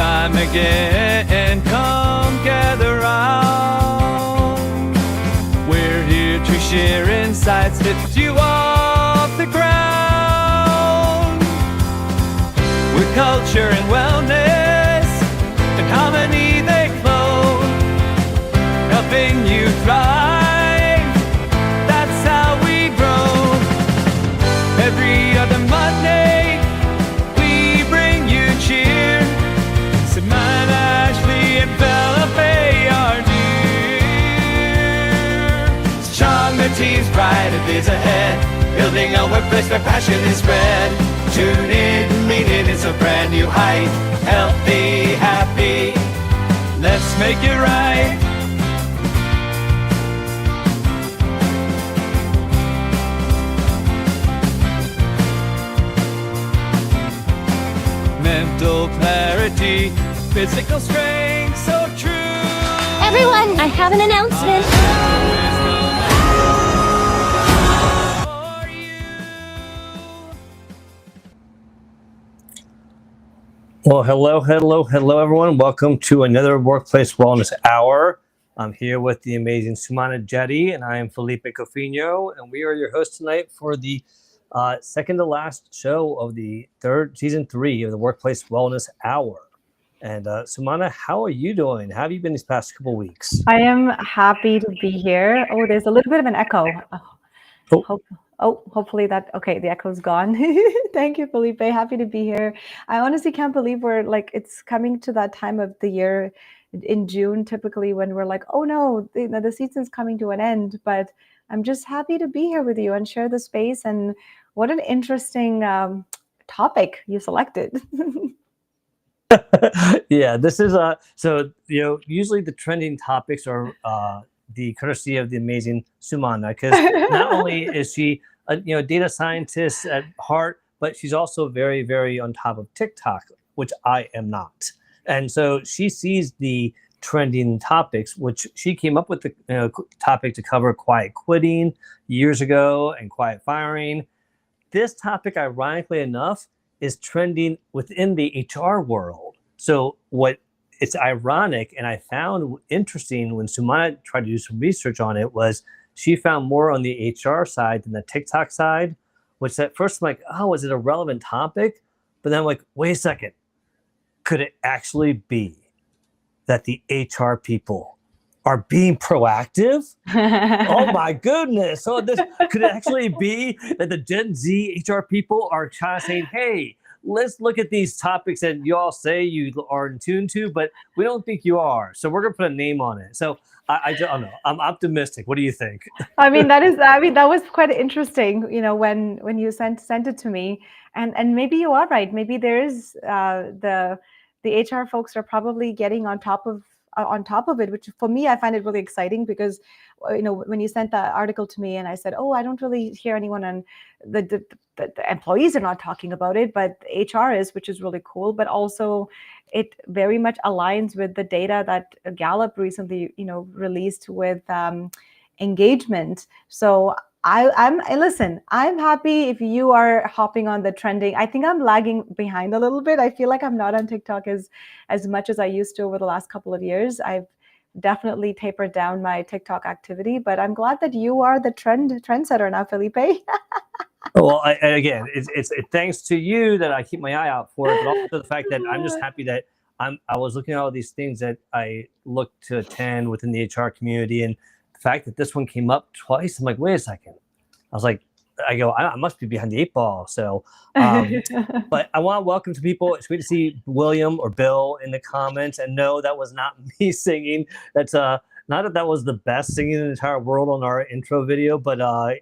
time again, come gather round. We're here to share insights, lift you off the ground. With culture and wellness and harmony they flow, helping you thrive, that's how we grow. Every other Monday we bring you cheer. Simon, Ashley, and Felipe are dear. Strong, the team's bright, a days ahead, building a workplace where passion is spread. Tune in, meet it, it's a brand new height. Healthy, happy, let's make it right. Mental clarity, physical strength, so true. Everyone, I have an announcement. Well, hello, everyone. Welcome to another Workplace Wellness Hour. I'm here with the amazing Sumana Jetty, and I am Felipe Cofino, and we are your hosts tonight for the second to last show of the season 3 of the Workplace Wellness Hour. And Sumana, how are you doing? How have you been these past couple weeks? I am happy to be here. Oh, there's a little bit of an echo. Hopefully the echo's gone. Thank you, Felipe. Happy to be here. I honestly can't believe it's coming to that time of the year in June, typically when we're like, oh no, the season's coming to an end. But I'm just happy to be here with you and share the space. And what an interesting topic you selected. Yeah, this is usually the trending topics are the courtesy of the amazing Sumana, because not only is she a data scientist at heart, but she's also very, very on top of TikTok, which I am not. And so she sees the trending topics, which she came up with the topic to cover quiet quitting years ago and quiet firing. This topic, ironically enough, is trending within the HR world. So it's ironic, and I found interesting when Sumana tried to do some research on it, was she found more on the HR side than the TikTok side, which at first I'm like, oh, is it a relevant topic? But then I'm like, wait a second, could it actually be that the HR people are being proactive? Oh my goodness. So this could it actually be that the Gen Z HR people are kind of saying, hey, let's look at these topics that you all say you are in tune to, but we don't think you are. So we're going to put a name on it. So I don't know. I'm optimistic. What do you think? that was quite interesting, when you sent it to me. And maybe you are right. Maybe there is the HR folks are probably getting on top of it, which for me, I find it really exciting because, when you sent that article to me and I said, oh, I don't really hear anyone on the employees are not talking about it, but HR is, which is really cool. But also it very much aligns with the data that Gallup recently, released with engagement. So I'm happy if you are hopping on the trending. I think I'm lagging behind a little bit. I feel like I'm not on TikTok as much as I used to over the last couple of years. I've definitely tapered down my TikTok activity, but I'm glad that you are the trendsetter now, Felipe. Well, again, it's thanks to you that I keep my eye out for it, but also the fact that I'm just happy that I was looking at all these things that I look to attend within the HR community, and the fact that this one came up twice, I'm like, wait a second. I must be behind the 8 ball. So, but I want to welcome to people. It's great to see William or Bill in the comments. And no, that was not me singing. That's not that was the best singing in the entire world on our intro video, but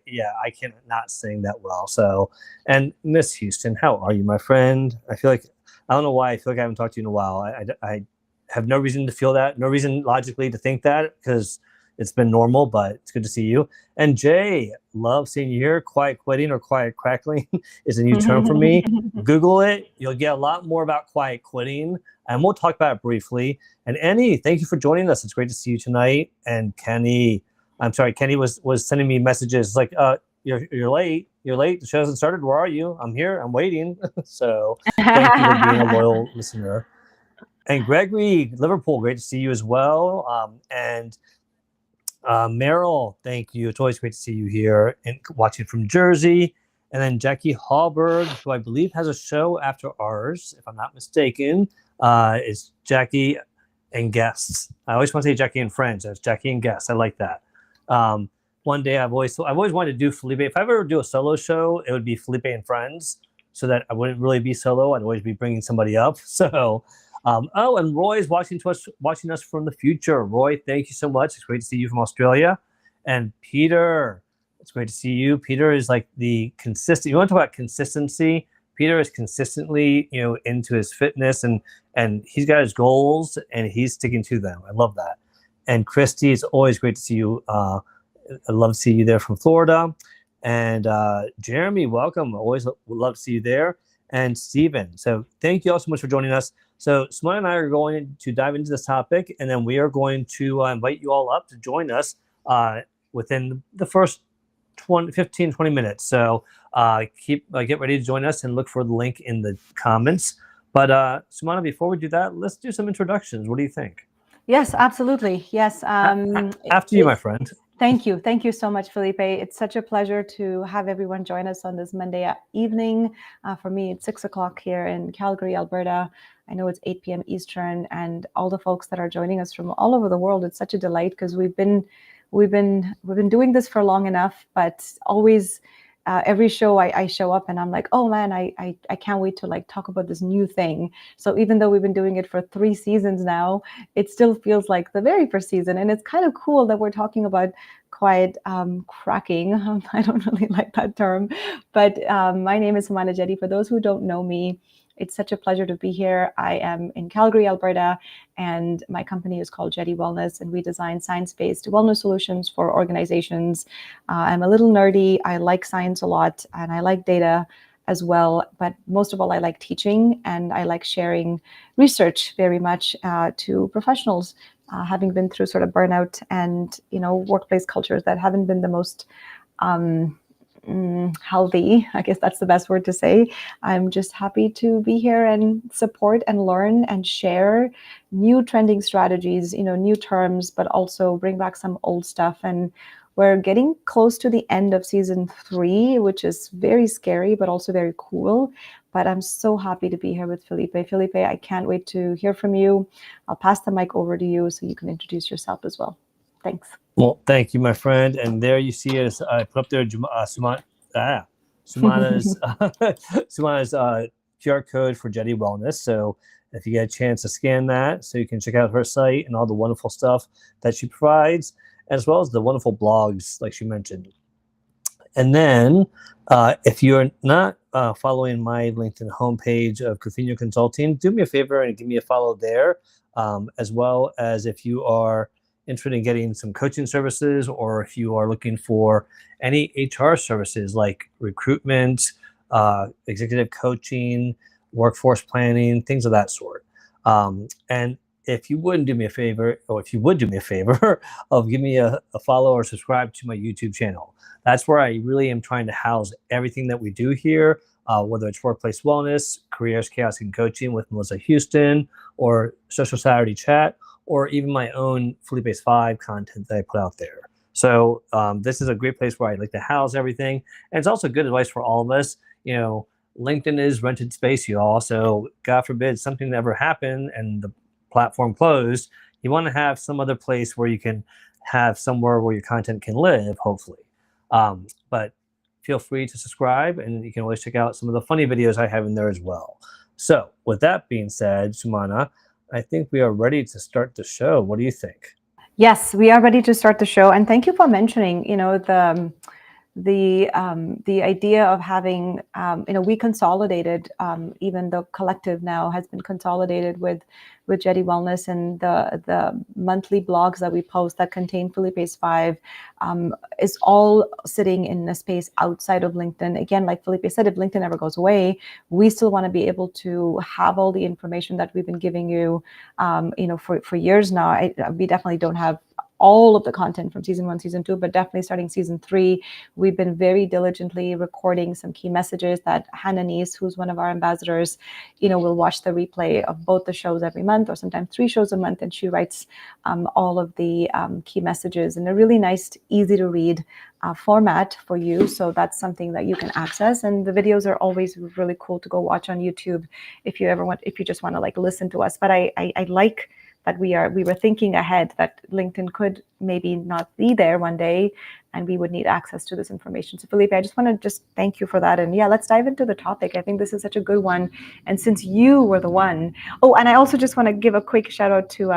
yeah, I cannot sing that well. So, and Miss Houston, how are you, my friend? I don't know why I feel like I haven't talked to you in a while. I have no reason to feel that, no reason logically to think that, because it's been normal, but it's good to see you. And Jay, love seeing you here. Quiet quitting or quiet crackling is a new term for me. Google it. You'll get a lot more about quiet quitting, and we'll talk about it briefly. And Annie, thank you for joining us. It's great to see you tonight. And Kenny was sending me messages like, you're late. You're late. The show hasn't started. Where are you? I'm here. I'm waiting. So thank you for being a loyal listener. And Gregory, Liverpool, great to see you as well. And Meryl, thank you. It's always great to see you here and watching from Jersey. And then Jackie Hallberg, who I believe has a show after ours, if I'm not mistaken, is Jackie and guests. I always want to say Jackie and friends. That's Jackie and guests. I like that. One day I've always wanted to do Felipe. If I ever do a solo show, it would be Felipe and friends, so that I wouldn't really be solo. I'd always be bringing somebody up. So, and Roy's watching us from the future. Roy, thank you so much. It's great to see you from Australia. And Peter, it's great to see you. Peter is like the consistent. You want to talk about consistency? Peter is consistently, into his fitness and he's got his goals and he's sticking to them. I love that. And Christy, it's always great to see you. I love to see you there from Florida. And Jeremy, welcome. Always love to see you there. And Stephen. So thank you all so much for joining us. So Simona and I are going to dive into this topic, and then we are going to invite you all up to join us within the first 15, 20 minutes. So get ready to join us and look for the link in the comments. But Simona, before we do that, let's do some introductions. What do you think? Yes, absolutely. Yes. After you, my friend. Thank you. Thank you so much, Felipe. It's such a pleasure to have everyone join us on this Monday evening. For me, it's 6 o'clock here in Calgary, Alberta. I know it's 8 p.m. Eastern, and all the folks that are joining us from all over the world. It's such a delight because we've been doing this for long enough, but always every show I show up and I'm like, oh man, I can't wait to talk about this new thing. So even though we've been doing it for 3 seasons now, it still feels like the very first season. And it's kind of cool that we're talking about quite cracking. I don't really like that term, but my name is Simona Jetty. For those who don't know me, it's such a pleasure to be here. I am in Calgary, Alberta, and my company is called Jetty Wellness, and we design science-based wellness solutions for organizations. I'm a little nerdy. I like science a lot, and I like data as well. But most of all, I like teaching, and I like sharing research very much to professionals, having been through sort of burnout and workplace cultures that haven't been the most healthy. I guess that's the best word to say. I'm just happy to be here and support and learn and share new trending strategies, new terms, but also bring back some old stuff. And we're getting close to the end of season 3, which is very scary, but also very cool. But I'm so happy to be here with Felipe. Felipe, I can't wait to hear from you. I'll pass the mic over to you so you can introduce yourself as well. Thanks. Well, thank you, my friend. And there you see it. I put up there Simana's QR code for Jetty Wellness. So if you get a chance to scan that, so you can check out her site and all the wonderful stuff that she provides, as well as the wonderful blogs like she mentioned. And then if you're not following my LinkedIn homepage of Cofino Consulting, do me a favor and give me a follow there, as well as if you are interested in getting some coaching services, or if you are looking for any HR services like recruitment, executive coaching, workforce planning, things of that sort. And if you wouldn't do me a favor, or if you would do me a favor of give me a follow or subscribe to my YouTube channel. That's where I really am trying to house everything that we do here, whether it's workplace wellness, careers, chaos, and coaching with Melissa Houston, or Social Saturday Chat, or even my own Felipe's 5 content that I put out there. So this is a great place where I like to house everything. And it's also good advice for all of us. LinkedIn is rented space, you all. So God forbid something ever happened and the platform closed, you want to have some other place where you can have somewhere where your content can live, hopefully. But feel free to subscribe, and you can always check out some of the funny videos I have in there as well. So with that being said, Simona, I think we are ready to start the show. What do you think? Yes, we are ready to start the show. And thank you for mentioning, the idea of having, we consolidated, even the collective now has been consolidated with Jetty Wellness, and the monthly blogs that we post that contain Felipe's 5 is all sitting in a space outside of LinkedIn. Again, like Felipe said, if LinkedIn ever goes away, we still want to be able to have all the information that we've been giving you, for years now. We definitely don't have all of the content from season 1, season 2, but definitely starting season 3, we've been very diligently recording some key messages that Hannah Neese, who's one of our ambassadors, will watch the replay of both the shows every month, or sometimes 3 shows a month, and she writes all of the key messages in a really nice, easy to read format for you. So that's something that you can access, and the videos are always really cool to go watch on YouTube if you just want to like listen to us. But I like that we were thinking ahead that LinkedIn could maybe not be there one day, and we would need access to this information. So Felipe, I just want to just thank you for that. And yeah, let's dive into the topic. I think this is such a good one. And since you were the one, and I also just want to give a quick shout out to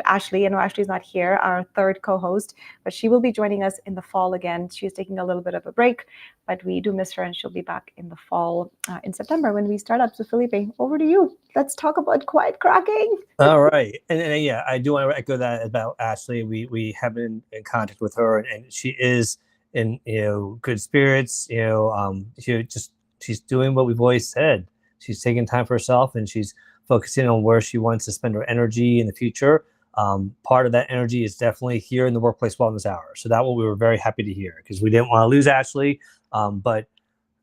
Ashley. I know Ashley's not here, our third co-host, but she will be joining us in the fall again. She's taking a little bit of a break, but we do miss her, and she'll be back in the fall, in September when we start up. So Felipe, over to you. Let's talk about quiet cracking. All right. And yeah, I do want to echo that about Ashley. We have been in contact with her, and she is in good spirits. She's doing what we've always said. She's taking time for herself, and she's focusing on where she wants to spend her energy in the future. Part of that energy is definitely here in the Workplace Wellness Hour. So that what we were very happy to hear, because we didn't want to lose Ashley. But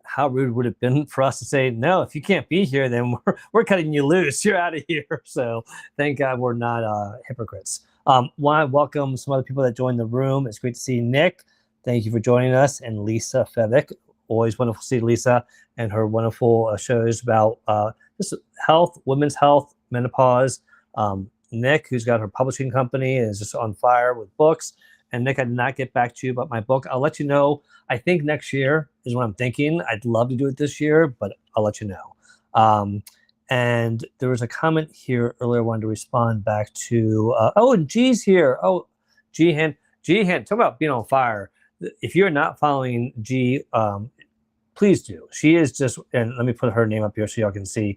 how rude would it have been for us to say, no, if you can't be here, then we're cutting you loose. You're out of here. So thank God we're not hypocrites. Want to welcome some other people that joined the room. It's great to see Nick. Thank you for joining us. And Lisa Fevik. Always wonderful to see Lisa and her wonderful shows about just health, women's health, menopause. Nick, who's got her publishing company and is just on fire with books. And Nick, I did not get back to you about my book. I'll let you know. I think next year is what I'm thinking. I'd love to do it this year, but I'll let you know. And there was a comment here earlier I wanted to respond back to. And G's here. Oh, G-Han, talk about being on fire. If you're not following G, please do. She is just, and let me put her name up here so y'all can see.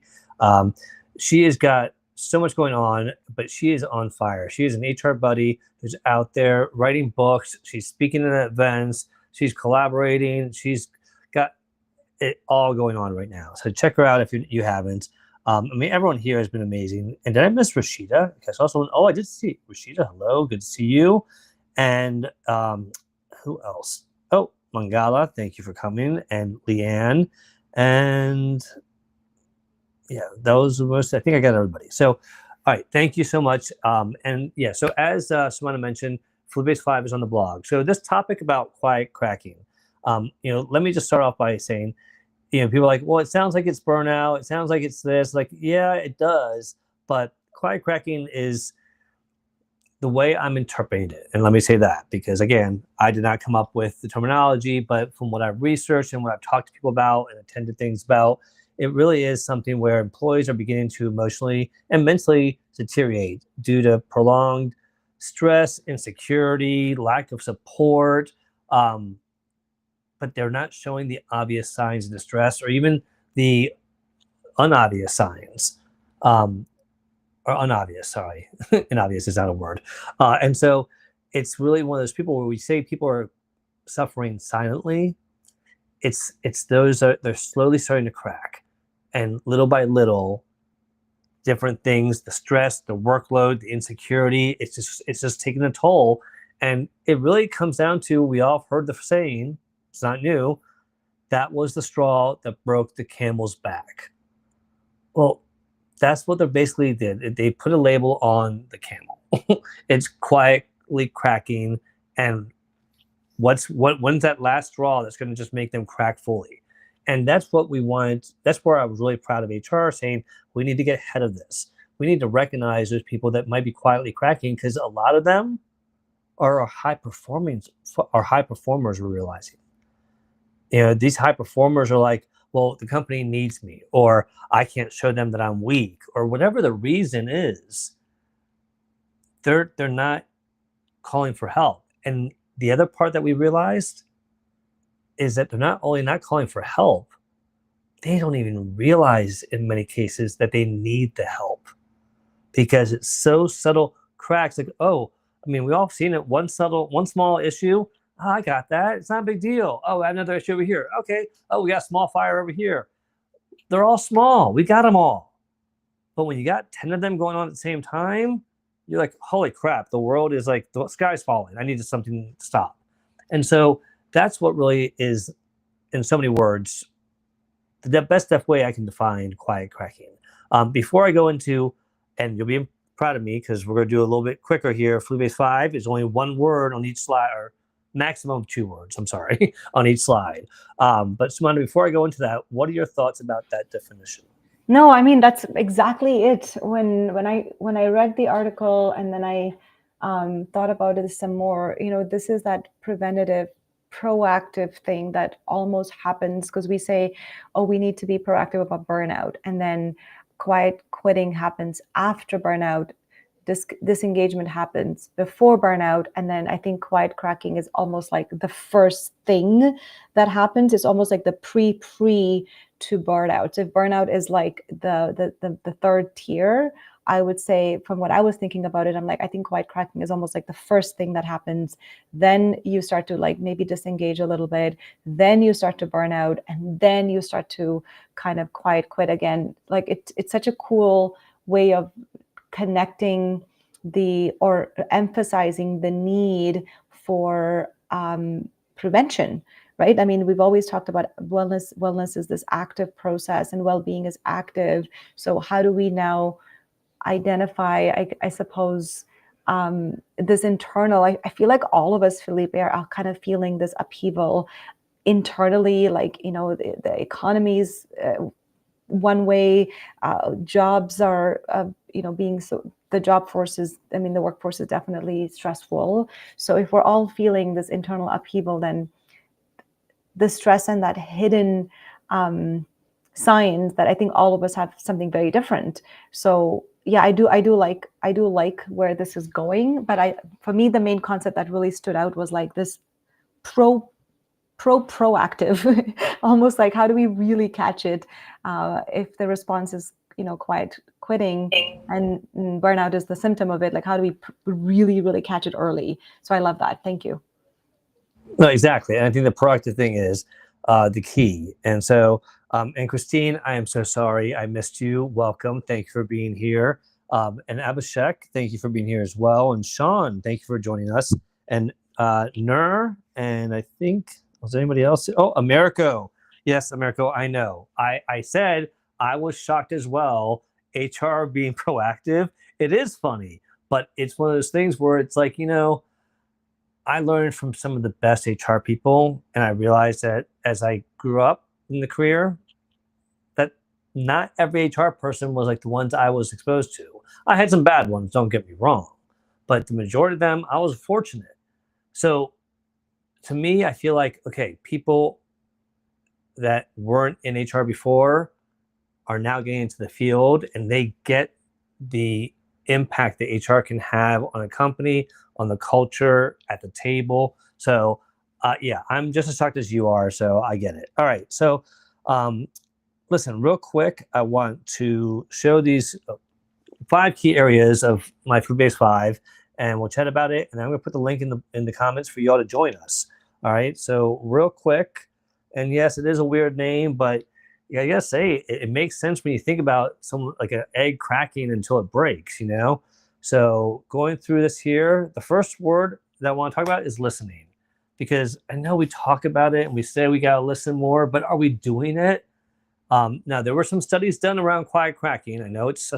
She has got so much going on, but she is on fire. She is an HR buddy who's out there writing books. She's speaking at events. She's collaborating. She's got it all going on right now. So check her out if you haven't. Everyone here has been amazing. And did I miss Rashida? I did see Rashida. Hello, good to see you. And who else? Oh, Mangala, thank you for coming. And Leanne. And yeah, those were most, I think I got everybody. So, all right, thank you so much. And yeah, so as Samana mentioned, Fluidbase 5 is on the blog. So this topic about quiet cracking, let me just start off by saying, people are like, well, it sounds like it's burnout. It sounds like it's this. Like, yeah, it does. But quiet cracking is the way I'm interpreting it. And let me say that, because again, I did not come up with the terminology, but from what I've researched and what I've talked to people about and attended things about, it really is something where employees are beginning to emotionally and mentally deteriorate due to prolonged stress, insecurity, lack of support, but they're not showing the obvious signs of distress, or even the unobvious signs, or unobvious, sorry. Inobvious is not a word. And so it's really one of those people where we say people are suffering silently. It's those that they're slowly starting to crack. And little by little, different things, the stress, the workload, the insecurity, it's just taking a toll. And it really comes down to, we all heard the saying, it's not new, that was the straw that broke the camel's back. Well, that's what they basically did. They put a label on the camel. It's quietly cracking. And when's that last straw that's going to just make them crack fully? And that's what we want. That's where I was really proud of HR saying, we need to get ahead of this. We need to recognize those people that might be quietly cracking, because a lot of them are high performers, we're realizing. These high performers are like, well, the company needs me, or I can't show them that I'm weak, or whatever the reason is. They're not calling for help. And the other part that we realized is that they're not only not calling for help, they don't even realize in many cases that they need the help, because it's so subtle cracks. Like, we all seen it. One small issue. Oh, I got that. It's not a big deal. Oh, I have another issue over here. Okay. Oh, we got a small fire over here. They're all small. We got them all. But when you got 10 of them going on at the same time, you're like, holy crap, the world is like, the sky's falling. I need something to stop. And so that's what really is, in so many words, the best way I can define quiet cracking. Before I go into, and you'll be proud of me because we're going to do a little bit quicker here. Fluebase 5 is only one word on each slide, or maximum 2 words, I'm sorry, on each slide. But Sumana, before I go into that, what are your thoughts about that definition? No, I mean, that's exactly it. When I read the article and then I thought about it some more, this is that preventative, proactive thing that almost happens because we say, oh, we need to be proactive about burnout. And then quiet quitting happens after burnout. Disengagement happens before burnout. And then I think quiet cracking is almost like the first thing that happens. It's almost like the pre to burnout. So if burnout is like the third tier, I would say, from what I was thinking about it, I'm like, I think quiet cracking is almost like the first thing that happens. Then you start to like maybe disengage a little bit. Then you start to burn out, and then you start to kind of quiet quit again. Like it's such a cool way of connecting or emphasizing the need for prevention, right? I mean, we've always talked about wellness. Wellness is this active process, and well-being is active. So how do we now identify, I suppose, this internal, I feel like all of us, Felipe, are kind of feeling this upheaval internally, like, the economy's one way, jobs are, being so, the job force is, the workforce is definitely stressful. So if we're all feeling this internal upheaval, then the stress and that hidden signs that I think all of us have something very different. So yeah, I do like where this is going. But for me, the main concept that really stood out was like this proactive, almost like, how do we really catch it if the response is quiet quitting and burnout is the symptom of it? Like, how do we really catch it early? So I love that. Thank you. No, exactly. And I think the proactive thing is the key. And so, and Christine, I am so sorry I missed you. Welcome. Thank you for being here. And Abhishek, thank you for being here as well. And Sean, thank you for joining us. And Nur, and I think, was there anybody else? Oh, Americo. Yes, Americo, I know. I said I was shocked as well. HR being proactive. It is funny, but it's one of those things where it's like, I learned from some of the best HR people, and I realized that as I grew up in the career, that not every HR person was like the ones I was exposed to. I had some bad ones, don't get me wrong, but the majority of them, I was fortunate. So to me, I feel like, okay, people that weren't in HR before are now getting into the field, and they get the impact that HR can have on a company, on the culture, at the table. So yeah, I'm just as shocked as you are, so I get it. All right, so listen, real quick, I want to show these 5 key areas of my Fluebase 5, and we'll chat about it, and I'm gonna put the link in the comments for y'all to join us. All right, so real quick, and yes, it is a weird name, but I gotta say, it makes sense when you think about someone like an egg cracking until it breaks, So going through this here, the first word that I want to talk about is listening, because I know we talk about it and we say we gotta listen more, but are we doing it? Now, there were some studies done around quiet cracking. I know it's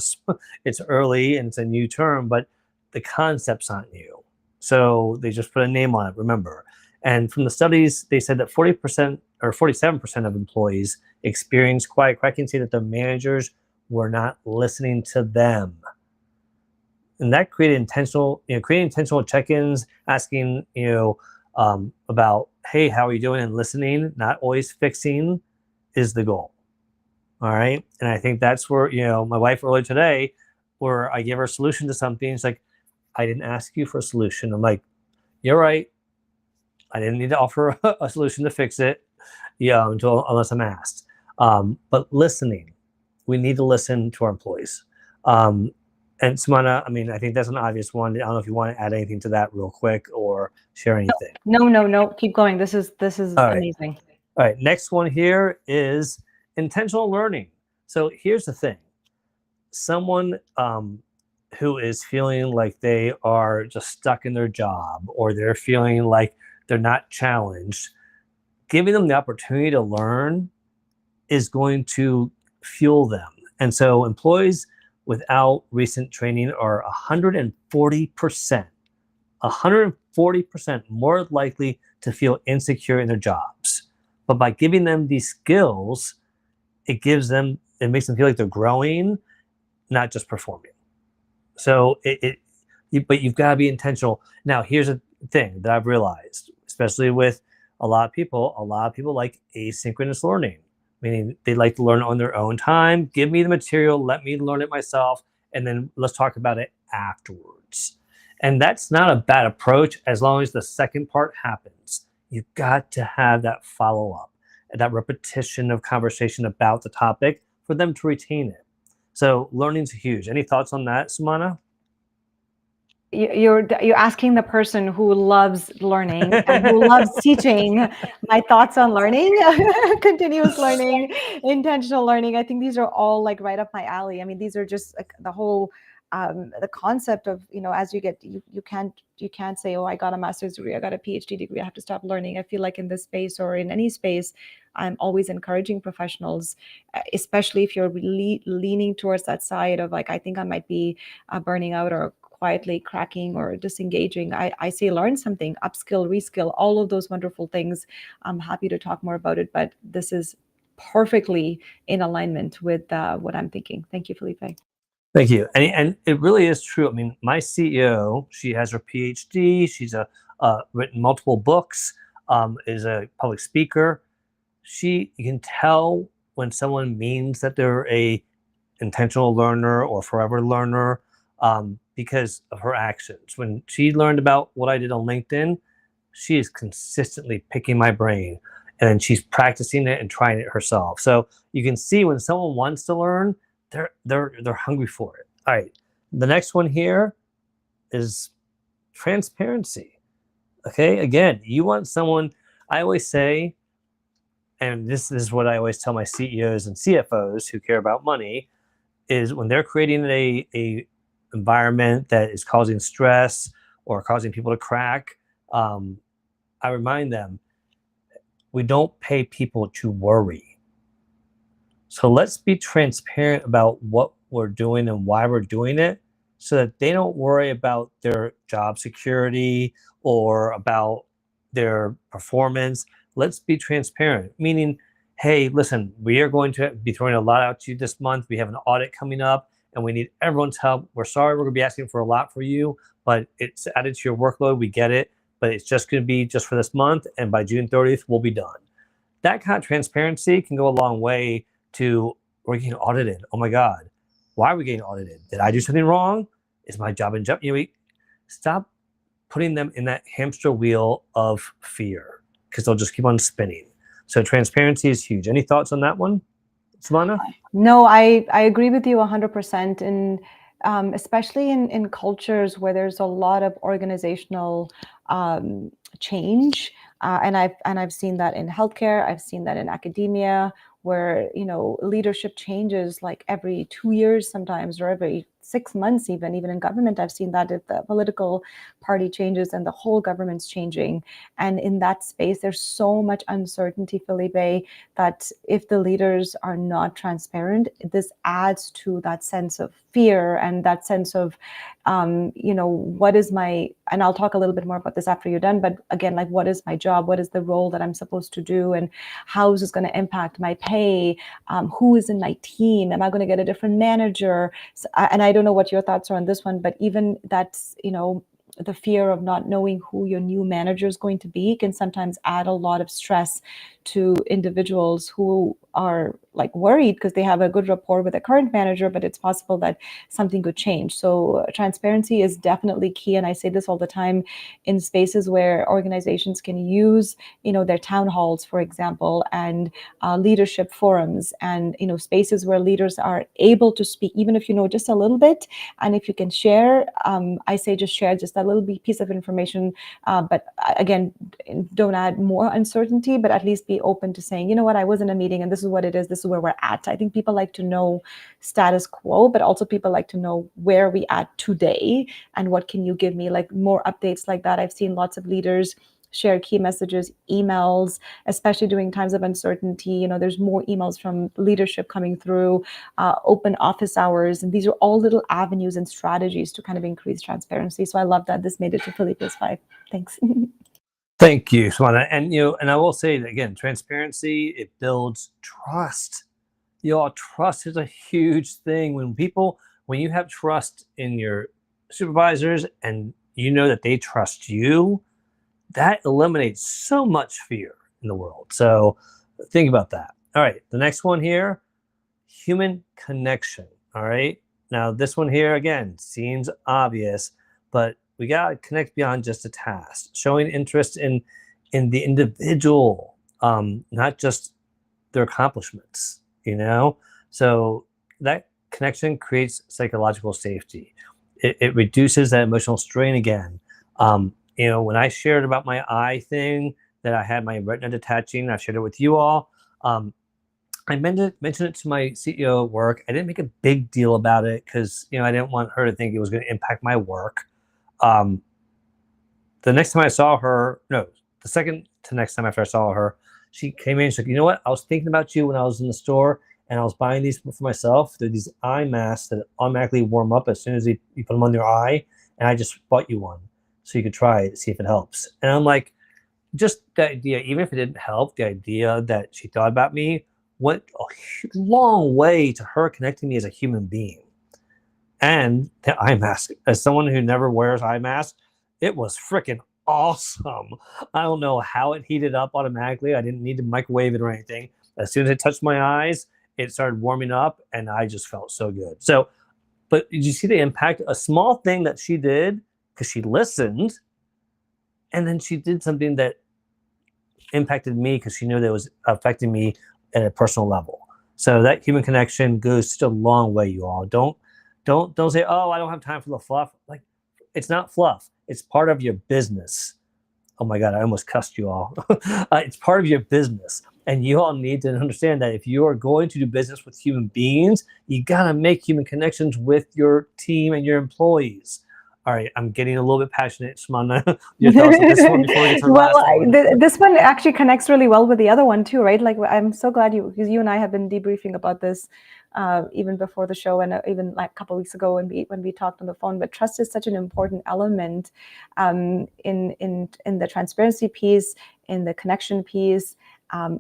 early and it's a new term, but the concept's not new. So they just put a name on it, remember. And from the studies, they said that 40% or 47% of employees experienced quiet cracking, say that their managers were not listening to them. And that created creating intentional check-ins, asking, about, hey, how are you doing? And listening, not always fixing, is the goal. All right. And I think that's where, my wife earlier today, where I gave her a solution to something. She's like, I didn't ask you for a solution. I'm like, you're right. I didn't need to offer a solution to fix it, unless I'm asked. But listening, we need to listen to our employees. And Sumana, I think that's an obvious one. I don't know if you want to add anything to that real quick or share anything. No. Keep going. This is amazing. All right. Next one here is intentional learning. So here's the thing. Someone who is feeling like they are just stuck in their job, or they're feeling like they're not challenged, giving them the opportunity to learn is going to fuel them. And so employees without recent training are 140% more likely to feel insecure in their jobs. But by giving them these skills, it makes them feel like they're growing, not just performing. So but you've got to be intentional. Now, here's a thing that I've realized, especially with a lot of people like asynchronous learning, meaning they like to learn on their own time. Give me the material, let me learn it myself, and then let's talk about it afterwards. And that's not a bad approach as long as the second part happens. You've got to have that follow-up and that repetition of conversation about the topic for them to retain it. So learning's huge. Any thoughts on that, Sumana? You're asking the person who loves learning and who loves teaching my thoughts on learning, continuous learning, intentional learning. I think these are all like right up my alley. I mean, these are just like the whole the concept of, as you get, you can't say, oh, I got a master's degree, I got a PhD degree, I have to stop learning. I feel like in this space or in any space, I'm always encouraging professionals, especially if you're really leaning towards that side of like, I think I might be burning out or quietly cracking or disengaging. I say learn something, upskill, reskill, all of those wonderful things. I'm happy to talk more about it, but this is perfectly in alignment with what I'm thinking. Thank you, Felipe. Thank you. And it really is true. I mean, my CEO, she has her PhD. She's written multiple books, is a public speaker. You can tell when someone means that they're a intentional learner or forever learner, because of her actions. When she learned about what I did on LinkedIn, she is consistently picking my brain, and then she's practicing it and trying it herself. So you can see when someone wants to learn, they're hungry for it. All right, the next one here is transparency. Okay, again, you want someone. I always say, and this is what I always tell my CEOs and CFOs who care about money, is when they're creating a environment that is causing stress or causing people to crack, I remind them, we don't pay people to worry. So let's be transparent about what we're doing and why we're doing it, so that they don't worry about their job security or about their performance. Let's be transparent, meaning, hey, listen, we are going to be throwing a lot out to you this month. We have an audit coming up, and we need everyone's help. We're sorry we're going to be asking for a lot for you, but it's added to your workload. We get it, but it's just going to be just for this month, and by June 30th, we'll be done. That kind of transparency can go a long way to, we're getting audited. Oh my God, why are we getting audited? Did I do something wrong? Is my job in jeopardy? Stop putting them in that hamster wheel of fear, because they'll just keep on spinning. So transparency is huge. Any thoughts on that one, Sumana? No, I agree with you 100%. And especially in cultures where there's a lot of organizational change, and I've seen that in healthcare, I've seen that in academia, where leadership changes like every 2 years sometimes, or every 6 months, even in government. I've seen that if the political party changes and the whole government's changing. And in that space, there's so much uncertainty, Felipe, that if the leaders are not transparent, this adds to that sense of fear and that sense of, what is my, and I'll talk a little bit more about this after you're done, but again, like, what is my job? What is the role that I'm supposed to do? And how is this going to impact my pay? Who is in my team? Am I going to get a different manager? And I don't know what your thoughts are on this one, but even that's, the fear of not knowing who your new manager is going to be can sometimes add a lot of stress to individuals who are like worried because they have a good rapport with the current manager, but it's possible that something could change. So transparency is definitely key. And I say this all the time in spaces where organizations can use, their town halls, for example, and leadership forums, and, spaces where leaders are able to speak, even if you know just a little bit. And if you can share, I say just share just a little piece of information, but again, don't add more uncertainty, but at least be open to saying, you know what, I was in a meeting and this is what it is, this is where we're at. I think people like to know status quo, but also people like to know where we at today and what can you give me, like more updates like that. I've seen lots of leaders share key messages, emails, especially during times of uncertainty. You know, there's more emails from leadership coming through, open office hours. And these are all little avenues and strategies to kind of increase transparency. So I love that this made it to Felipe's 5. Thanks. Thank you, Swana. And and I will say that again, transparency, it builds trust. Trust is a huge thing. When you have trust in your supervisors and you know that they trust you, that eliminates so much fear in the world. So think about that. All right, the next one here, human connection. All right, now this one here, again, seems obvious, but we gotta connect beyond just a task, showing interest in the individual, not just their accomplishments, So that connection creates psychological safety. It reduces that emotional strain again. When I shared about my eye thing, that I had my retina detaching, I shared it with you all. I mentioned it to my CEO at work. I didn't make a big deal about it because, I didn't want her to think it was going to impact my work. The next time I saw her, no, the second to next time after I saw her, she came in and she's like, you know what? I was thinking about you when I was in the store and I was buying these for myself. They're these eye masks that automatically warm up as soon as you put them on your eye. And I just bought you one so you could try it, see if it helps. And I'm like, just the idea, even if it didn't help, the idea that she thought about me went a long way to her connecting me as a human being. And the eye mask, as someone who never wears eye masks, it was freaking awesome. I don't know how it heated up automatically. I didn't need to microwave it or anything. As soon as it touched my eyes, it started warming up and I just felt so good. So, but did you see the impact? A small thing that she did because she listened, and then she did something that impacted me because she knew that it was affecting me at a personal level. So that human connection goes such a long way, you all. Don't say, oh, I don't have time for the fluff. Like, it's not fluff. It's part of your business. Oh my God, I almost cussed you all. It's part of your business. And you all need to understand that if you are going to do business with human beings, you gotta make human connections with your team and your employees. All right, I'm getting a little bit passionate. Shmana, your thoughts on this one before we get to the last one? This one actually connects really well with the other one too, right? Like, I'm so glad because you and I have been debriefing about this even before the show and even like a couple of weeks ago when we talked on the phone. But trust is such an important element in the transparency piece, in the connection piece.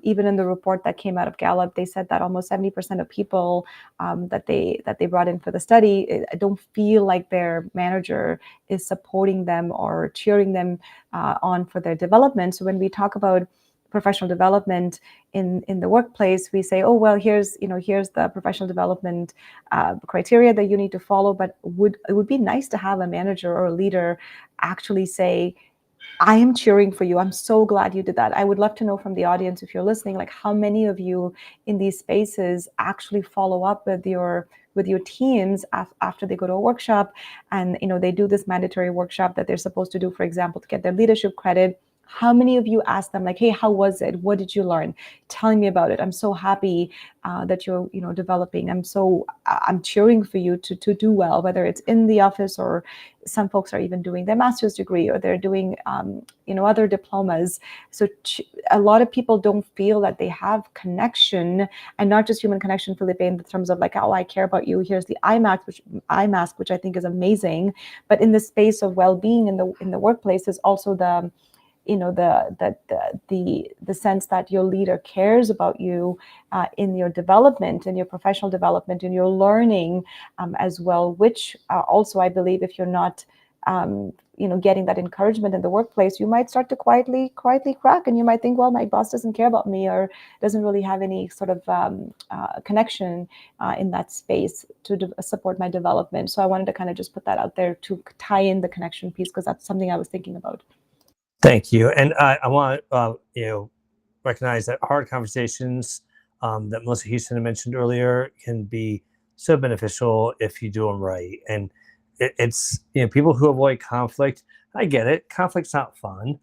Even in the report that came out of Gallup, they said that almost 70% of people that they brought in for the study don't feel like their manager is supporting them or cheering them on for their development. So when we talk about professional development in the workplace, we say, oh, well, here's the professional development criteria that you need to follow. But it would be nice to have a manager or a leader actually say, I am cheering for you. I'm so glad you did that. I would love to know from the audience, if you're listening, like how many of you in these spaces actually follow up with your teams after they go to a workshop and they do this mandatory workshop that they're supposed to do, for example, to get their leadership credit. How many of you ask them like, hey, how was it? What did you learn? Tell me about it. I'm so happy that you're developing. I'm cheering for you to do well, whether it's in the office or some folks are even doing their master's degree or they're doing other diplomas. So a lot of people don't feel that they have connection, and not just human connection, Felipe, in terms of like, oh, I care about you. Here's the eye mask, which I think is amazing. But in the space of well-being in the workplace is also the sense that your leader cares about you in your development, in your professional development, in your learning as well, which also I believe if you're not getting that encouragement in the workplace, you might start to quietly crack, and you might think, well, my boss doesn't care about me or doesn't really have any sort of connection in that space to support my development. So I wanted to kind of just put that out there to tie in the connection piece, because that's something I was thinking about. Thank you. And I want to recognize that hard conversations that Melissa Houston mentioned earlier can be so beneficial if you do them right. And it's people who avoid conflict. I get it. Conflict's not fun,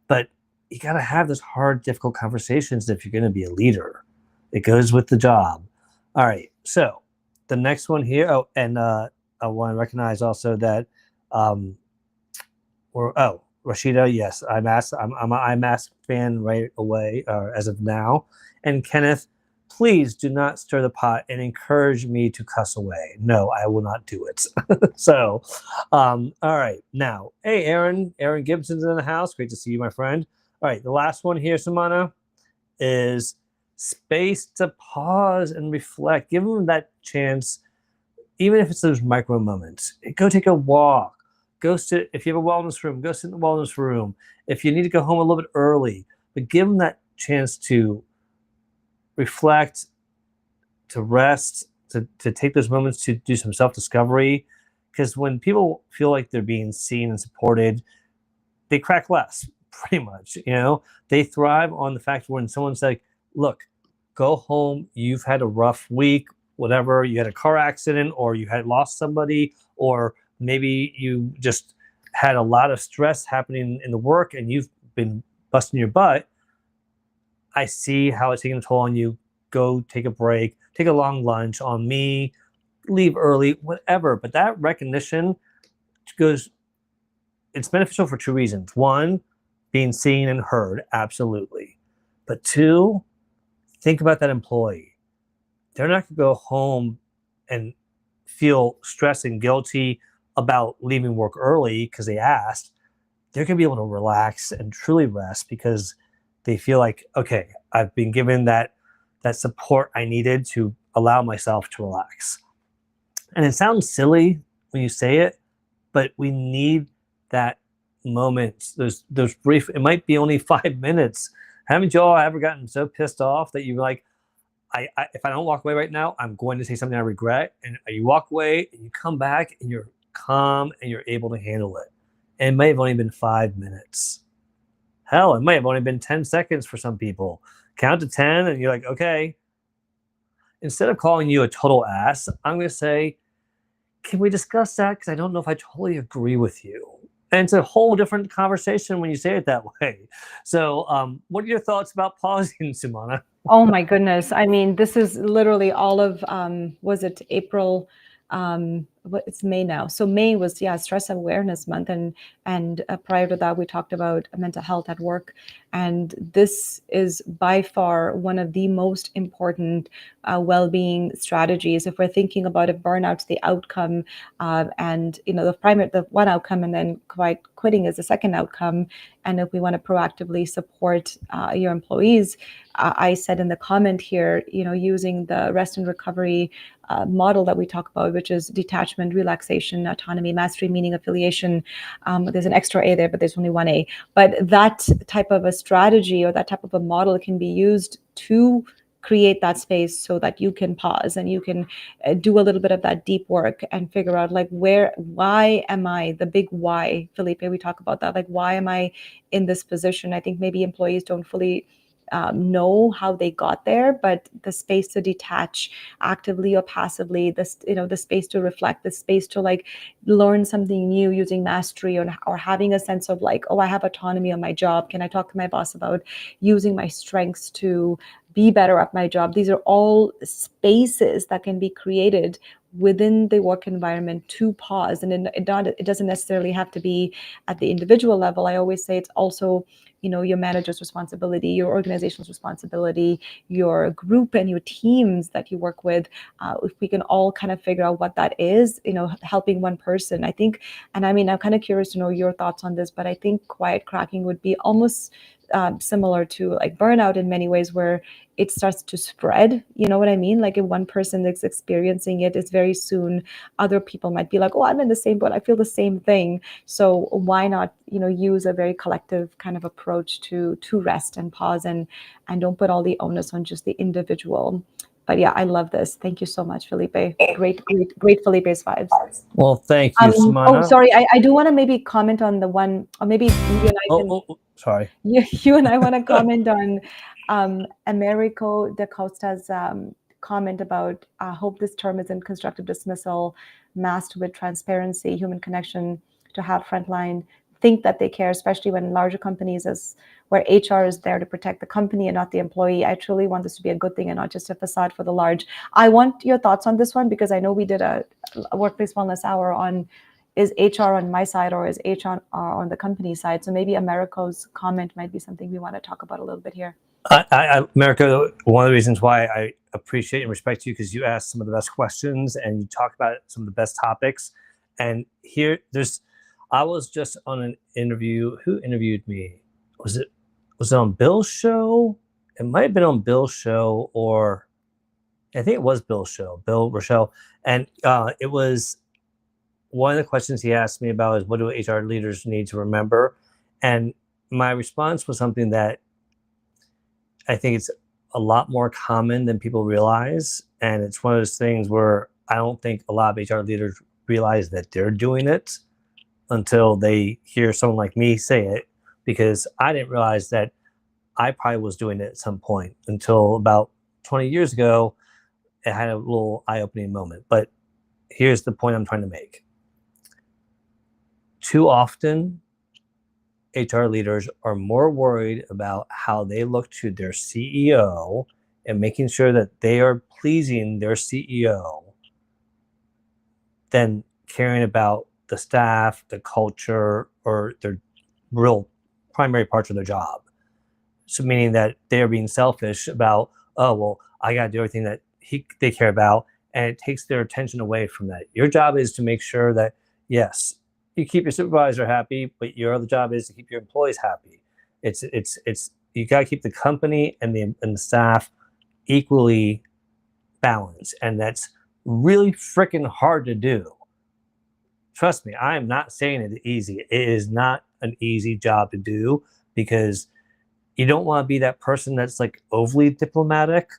but you got to have those hard, difficult conversations if you're going to be a leader. It goes with the job. All right. So the next one here. Oh, and I want to recognize also that, Rashida, yes, I'm an iMask fan right away, as of now. And Kenneth, please do not stir the pot and encourage me to cuss away. No, I will not do it. So, all right. Now, hey, Aaron Gibson's in the house. Great to see you, my friend. All right, the last one here, Samana, is space to pause and reflect. Give them that chance, even if it's those micro moments. Go take a walk. Go sit. If you have a wellness room, go sit in the wellness room. If you need to go home a little bit early, but give them that chance to reflect, to rest, to take those moments to do some self-discovery. Because when people feel like they're being seen and supported, they crack less, pretty much. They thrive on the fact when someone's like, look, go home, you've had a rough week, whatever, you had a car accident, or you had lost somebody, or maybe you just had a lot of stress happening in the work and you've been busting your butt. I see how it's taking a toll on you. Go take a break, take a long lunch on me, leave early, whatever. But that recognition it's beneficial for two reasons. One, being seen and heard, absolutely. But two, think about that employee. They're not going to go home and feel stressed and guilty about leaving work early because they asked. They're going to be able to relax and truly rest because they feel like, okay, I've been given that support I needed to allow myself to relax. And it sounds silly when you say it, but we need that moment, those brief, it might be only 5 minutes. Haven't you all ever gotten so pissed off that you're like, if I don't walk away right now, I'm going to say something I regret. And you walk away and you come back and you're calm and you're able to handle it. And it may have only been 5 minutes. Hell, it might have only been 10 seconds for some people. Count to 10 and you're like, okay. Instead of calling you a total ass, I'm going to say, can we discuss that? Because I don't know if I totally agree with you. And it's a whole different conversation when you say it that way. So what are your thoughts about pausing, Sumana? Oh my goodness. I mean, this is literally all of, was it April? It's May now. So May was, Stress Awareness Month. And prior to that, we talked about mental health at work. And this is by far one of the most important well-being strategies. If we're thinking about if burnout's the outcome, and the one outcome, and then quitting is the second outcome. And if we want to proactively support your employees, I said in the comment here, using the rest and recovery model that we talk about, which is detachment, relaxation, autonomy, mastery, meaning, affiliation. There's an extra A there, but there's only one A. But that type of a strategy or that type of a model can be used to create that space so that you can pause and you can do a little bit of that deep work and figure out why am I, the big why, Felipe, we talk about that, why am I in this position? I think maybe employees don't fully know how they got there, but the space to detach actively or passively, the space to reflect, the space to learn something new using mastery or having a sense of I have autonomy on my job. Can I talk to my boss about using my strengths to be better at my job? These are all spaces that can be created within the work environment to pause. And it doesn't necessarily have to be at the individual level. I always say it's also your manager's responsibility, your organization's responsibility, your group and your teams that you work with. If we can all kind of figure out what that is, helping one person, I think, and I mean, I'm kind of curious to know your thoughts on this, but I think quiet cracking would be almost similar to burnout in many ways, where it starts to spread. You know what I mean? If one person is experiencing it, it's very soon other people might be like, oh, I'm in the same boat, I feel the same thing. So why not use a very collective kind of approach to rest and pause and don't put all the onus on just the individual. But yeah, I love this. Thank you so much, Felipe. Great Felipe's vibes. Well, thank you, Sumana. Oh, sorry. I do want to maybe comment on the one, or maybe you and I can. Sorry. You and I want to comment on Americo da Costa's comment about, I hope this term isn't constructive dismissal, masked with transparency, human connection, to have frontline think that they care, especially when larger companies where HR is there to protect the company and not the employee. I truly want this to be a good thing and not just a facade for the large. I want your thoughts on this one, because I know we did a workplace wellness hour on, is HR on my side or is HR on the company side? So maybe Americo's comment might be something we want to talk about a little bit here. America, one of the reasons why I appreciate and respect you, because you ask some of the best questions and you talk about some of the best topics. And here, I was just on an interview. Who interviewed me? Was it on Bill's show? It might have been on Bill's show, or I think it was Bill's show, Bill Rochelle. And it was, one of the questions he asked me about is, what do HR leaders need to remember? And my response was something that I think it's a lot more common than people realize. And it's one of those things where I don't think a lot of HR leaders realize that they're doing it until they hear someone like me say it, because I didn't realize that I probably was doing it at some point until about 20 years ago. It had a little eye-opening moment. But here's the point I'm trying to make. Too often, HR leaders are more worried about how they look to their CEO and making sure that they are pleasing their CEO than caring about the staff, the culture, or their real primary parts of their job. So meaning that they're being selfish about, oh, well, I got to do everything that they care about, and it takes their attention away from that. Your job is to make sure that, yes, you keep your supervisor happy, but your other job is to keep your employees happy. It's you got to keep the company and the staff equally balanced, and that's really freaking hard to do. Trust me, I am not saying it easy. It is not an easy job to do, because you don't want to be that person that's like overly diplomatic.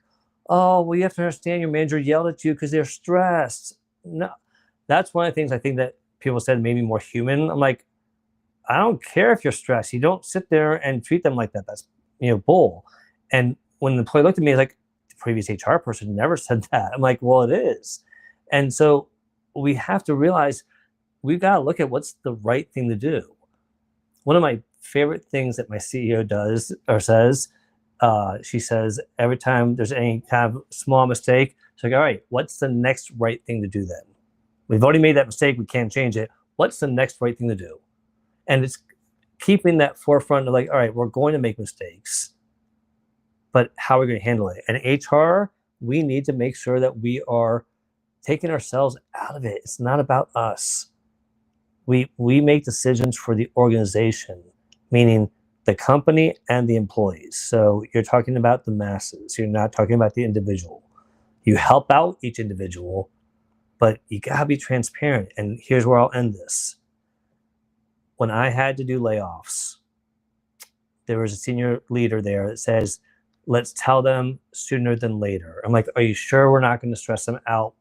Oh, well, you have to understand your manager yelled at you because they're stressed. No, that's one of the things I think that people said made me more human. I'm like, I don't care if you're stressed. You don't sit there and treat them like that. That's, bull. And when the employee looked at me, like, the previous HR person never said that. I'm like, well, it is. And so we have to realize we've got to look at what's the right thing to do. One of my favorite things that my CEO does or says, she says every time there's any kind of small mistake, she's like, all right, what's the next right thing to do then? We've already made that mistake. We can't change it. What's the next right thing to do? And it's keeping that forefront of like, all right, we're going to make mistakes, but how are we going to handle it? And HR, we need to make sure that we are taking ourselves out of it. It's not about us. We make decisions for the organization, meaning the company and the employees. So you're talking about the masses. You're not talking about the individual. You help out each individual, but you gotta be transparent. And here's where I'll end this. When I had to do layoffs, there was a senior leader there that says, let's tell them sooner than later. I'm like, are you sure we're not going to stress them out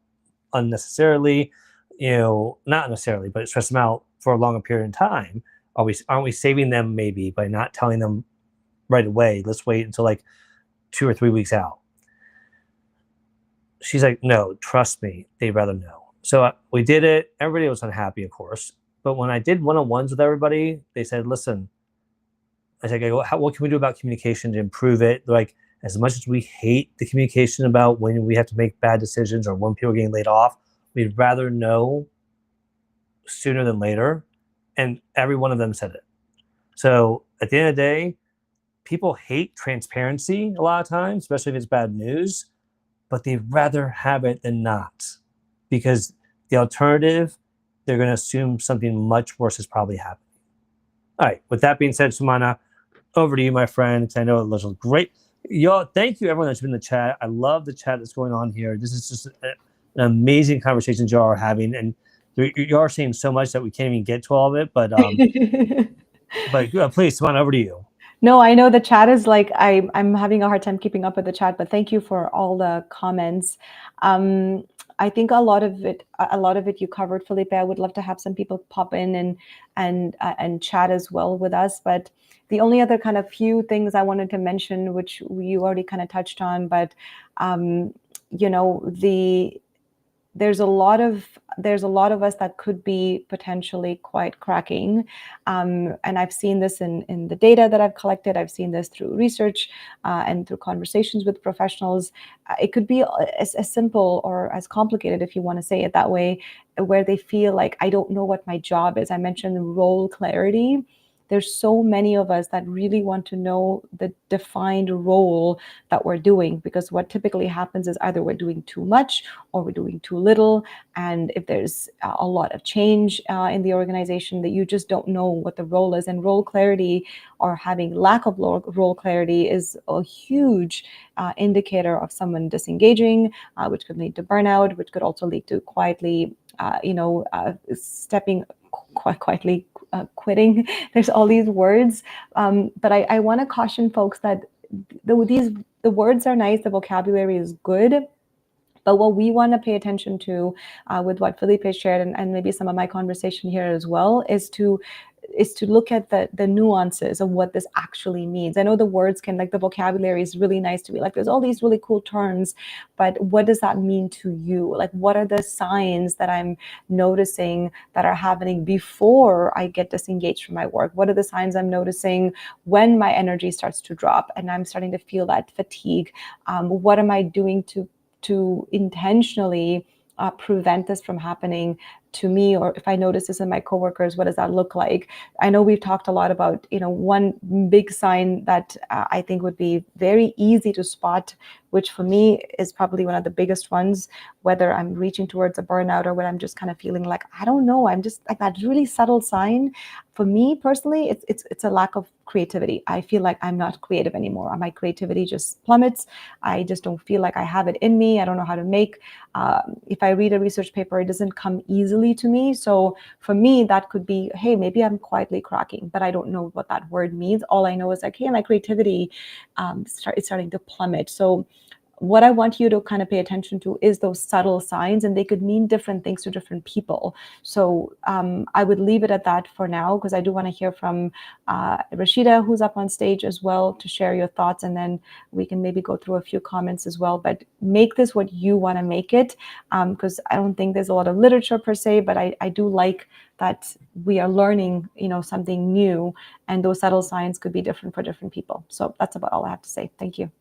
unnecessarily? Not necessarily, but stress them out for a longer period of time. Aren't we saving them maybe by not telling them right away? Let's wait until like 2 or 3 weeks out. She's like, no, trust me, they'd rather know. So we did it. Everybody was unhappy, of course. But when I did one-on-ones with everybody, they said, listen, I said, what can we do about communication to improve it? They're like, as much as we hate the communication about when we have to make bad decisions or when people are getting laid off, we'd rather know sooner than later. And every one of them said it. So at the end of the day, people hate transparency a lot of times, especially if it's bad news, but they'd rather have it than not, because the alternative, they're going to assume something much worse is probably happening. All right. With that being said, Sumana, over to you, my friend. I know it looks great. Y'all, thank you, everyone that's been in the chat. I love the chat that's going on here. This is just an amazing conversation y'all are having, and you are saying so much that we can't even get to all of it. But please, Sumana, over to you. No, I know the chat is like, I'm having a hard time keeping up with the chat, but thank you for all the comments. I think a lot of it you covered, Felipe. I would love to have some people pop in and chat as well with us. But the only other kind of few things I wanted to mention, which you already kind of touched on, but there's a lot of there's a lot of us that could be potentially quite cracking. And I've seen this in the data that I've collected. I've seen this through research and through conversations with professionals. It could be as simple or as complicated, if you want to say it that way, where they feel like, I don't know what my job is. I mentioned role clarity. There's so many of us that really want to know the defined role that we're doing, because what typically happens is either we're doing too much or we're doing too little. And if there's a lot of change in the organization, that you just don't know what the role is. And role clarity, or having lack of role clarity, is a huge indicator of someone disengaging, which could lead to burnout, which could also lead to quietly, stepping quietly, quitting. There's all these words, but I want to caution folks that the words are nice, the vocabulary is good, but what we want to pay attention to, with what Felipe shared, and maybe some of my conversation here as well, is to look at the nuances of what this actually means. I know the words can, like, the vocabulary is really nice to be like, there's all these really cool terms, but what does that mean to you? Like, what are the signs that I'm noticing that are happening before I get disengaged from my work? What are the signs I'm noticing when my energy starts to drop and I'm starting to feel that fatigue? What am I doing to intentionally prevent this from happening to me? Or if I notice this in my coworkers, what does that look like? I know we've talked a lot about, one big sign that I think would be very easy to spot, which for me is probably one of the biggest ones, whether I'm reaching towards a burnout or when I'm just kind of feeling like, I don't know, I'm just like, that really subtle sign. For me personally, it's a lack of creativity. I feel like I'm not creative anymore. My creativity just plummets. I just don't feel like I have it in me. I don't know how to make. If I read a research paper, it doesn't come easily to me. So for me, that could be, hey, maybe I'm quietly cracking, but I don't know what that word means. All I know is like, hey, my creativity is starting to plummet. So what I want you to kind of pay attention to is those subtle signs, and they could mean different things to different people. So I would leave it at that for now, because I do want to hear from Rashida, who's up on stage as well, to share your thoughts, and then we can maybe go through a few comments as well. But make this what you want to make it, because I don't think there's a lot of literature per se, but I do like that we are learning, something new, and those subtle signs could be different for different people. So that's about all I have to say. Thank you.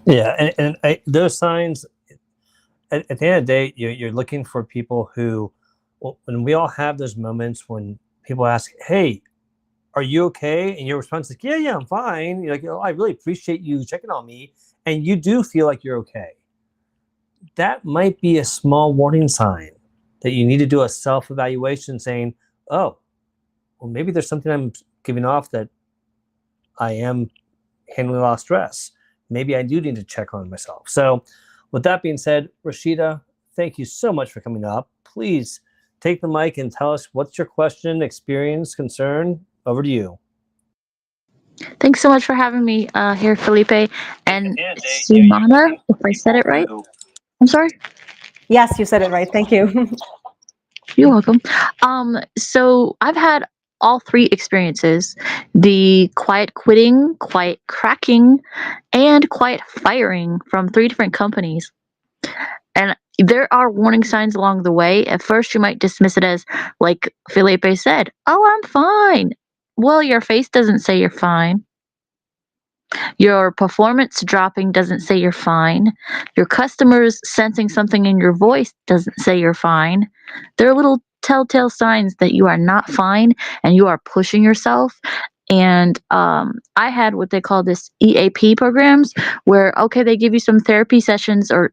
Yeah, and those signs, at the end of the day, you're looking for people who, well, when we all have those moments when people ask, hey, are you okay? And your response is, yeah, I'm fine. You're like, I really appreciate you checking on me. And you do feel like you're okay. That might be a small warning sign that you need to do a self-evaluation, saying, oh, well, maybe there's something I'm giving off that I am handling a lot of stress. Maybe I do need to check on myself. So with that being said, Rashida, thank you so much for coming up. Please take the mic and tell us, what's your question, experience, concern? Over to you. Thanks so much for having me here, Felipe. And Sumana, if I said it right. I'm sorry? Yes, you said it right. Thank you. You're welcome. So I've had all three experiences: the quiet quitting, quiet cracking, and quiet firing from three different companies. And there are warning signs along the way. At first, you might dismiss it as, like Felipe said, oh, I'm fine. Well, your face doesn't say you're fine. Your performance dropping doesn't say you're fine. Your customers sensing something in your voice doesn't say you're fine. There are little telltale signs that you are not fine and you are pushing yourself. And I had what they call this EAP programs, where, okay, they give you some therapy sessions or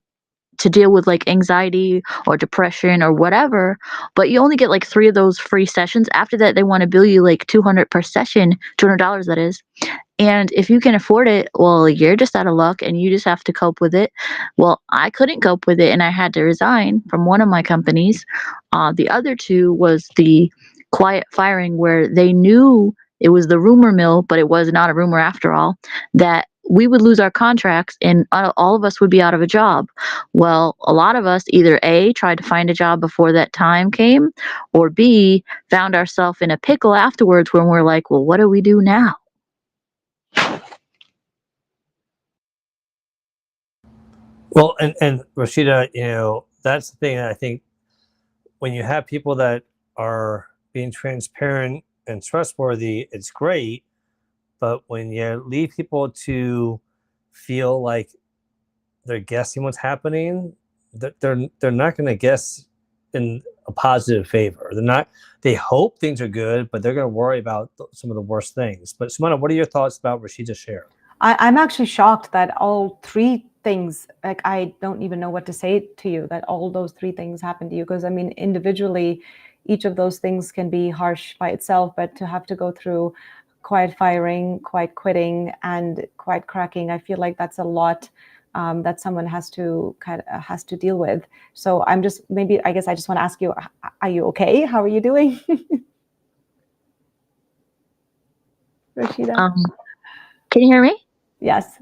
to deal with like anxiety or depression or whatever, but you only get like 3 of those free sessions. After that, they want to bill you like $200 per session, $200 that is. And if you can afford it, well, you're just out of luck and you just have to cope with it. Well, I couldn't cope with it and I had to resign from one of my companies. The other two was the quiet firing, where they knew it was the rumor mill, but it was not a rumor after all, that we would lose our contracts and all of us would be out of a job. Well, a lot of us either A, tried to find a job before that time came, or B, found ourselves in a pickle afterwards when we're like, well, what do we do now? Well, and Rashida, that's the thing that I think when you have people that are being transparent and trustworthy, it's great. But when you leave people to feel like they're guessing what's happening, they're not going to guess in a positive favor. They're not. They hope things are good, but they're going to worry about some of the worst things. But Sumana, what are your thoughts about Rashida's share? I'm actually shocked that all three things, like I don't even know what to say to you, that all those three things happened to you. Because I mean, individually, each of those things can be harsh by itself, but to have to go through quiet firing, quiet quitting, and quiet cracking, I feel like that's a lot that someone has to deal with. So I'm just I guess I just want to ask you, are you okay? How are you doing? Rashida? Can you hear me? Yes.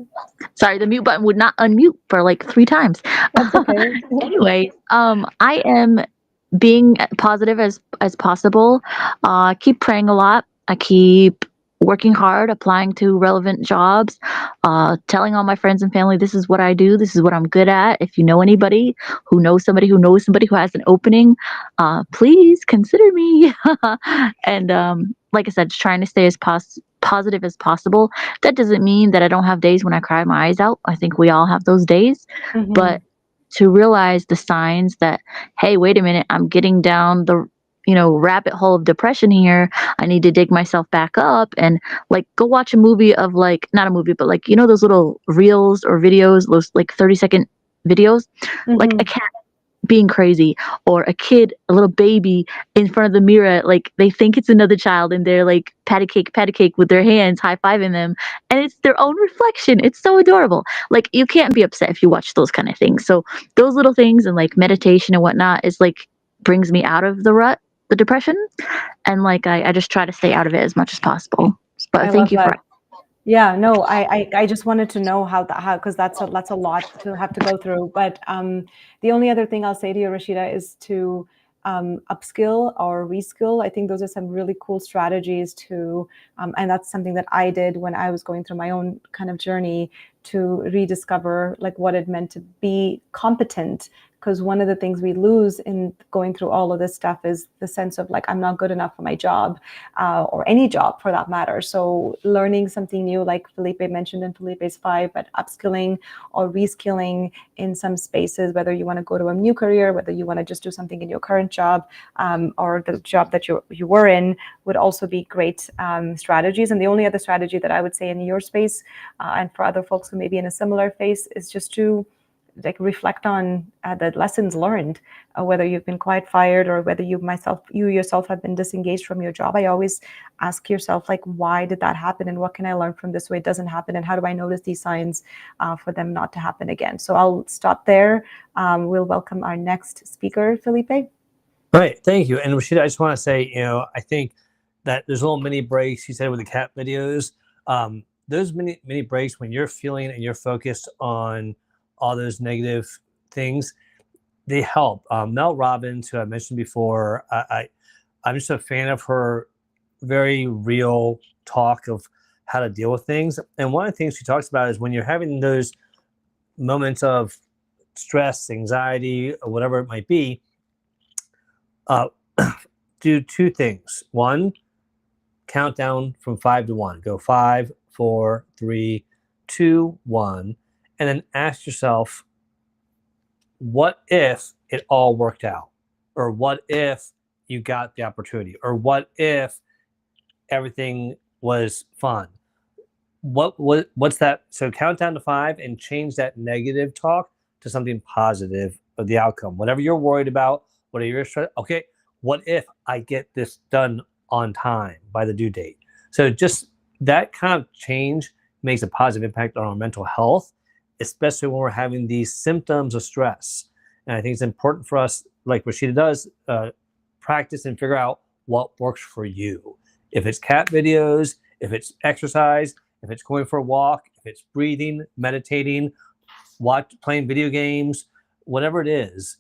Sorry, the mute button would not unmute for like 3 times. That's okay. Anyway, I am being positive as possible. Keep praying a lot. I keep working hard, applying to relevant jobs, telling all my friends and family this is what I do, this is what I'm good at. If you know anybody who knows somebody who knows somebody who has an opening, please consider me. And like I said, just trying to stay as positive as possible. That doesn't mean that I don't have days when I cry my eyes out. I think we all have those days. Mhm. But to realize the signs that, hey, wait a minute, I'm getting down the rabbit hole of depression here. I need to dig myself back up and like go watch a movie of like, not a movie, but like, those little reels or videos, those like 30-second videos, like a Mhm. cat being crazy, or a kid, a little baby in front of the mirror, like they think it's another child and they're like patty cake with their hands high-fiving them, and it's their own reflection. It's so adorable. Like you can't be upset if you watch those kind of things. So those little things and like meditation and whatnot is like brings me out of the rut, the depression, and like I just try to stay out of it as much as possible. But I thank love you for that. Yeah, no, I just wanted to know how because that's a lot to have to go through. But the only other thing I'll say to you, Rashida, is to upskill or reskill. I think those are some really cool strategies to, and that's something that I did when I was going through my own kind of journey to rediscover like what it meant to be competent. Because one of the things we lose in going through all of this stuff is the sense of like, I'm not good enough for my job, or any job for that matter. So learning something new, like Felipe mentioned in Felipe's 5, but upskilling or reskilling in some spaces, whether you want to go to a new career, whether you want to just do something in your current job, or the job that you were in, would also be great strategies. And the only other strategy that I would say in your space, and for other folks who may be in a similar phase, is just to like reflect on the lessons learned, whether you've been quiet fired or whether you yourself have been disengaged from your job. I always ask yourself, like, why did that happen, and what can I learn from this so it doesn't happen, and how do I notice these signs for them not to happen again? So I'll stop there. We'll welcome our next speaker, Felipe. All right, thank you. And Rashida, I just want to say, I think that there's little mini breaks you said with the cat videos. Those mini breaks when you're feeling and you're focused on all those negative things, they help. Mel Robbins, who I mentioned before, I'm just a fan of her very real talk of how to deal with things. And one of the things she talks about is when you're having those moments of stress, anxiety, or whatever it might be, do 2 things. 1, count down from 5 to 1. Go 5, 4, 3, 2, 1. And then ask yourself, what if it all worked out? Or what if you got the opportunity? Or what if everything was fun? What's that? So count down to 5 and change that negative talk to something positive of the outcome. Whatever you're worried about, whatever you're stressed, okay, what if I get this done on time by the due date? So just that kind of change makes a positive impact on our mental health, especially when we're having these symptoms of stress. And I think it's important for us, like Rashida does, practice and figure out what works for you. If it's cat videos, if it's exercise, if it's going for a walk, if it's breathing, meditating, playing video games, whatever it is,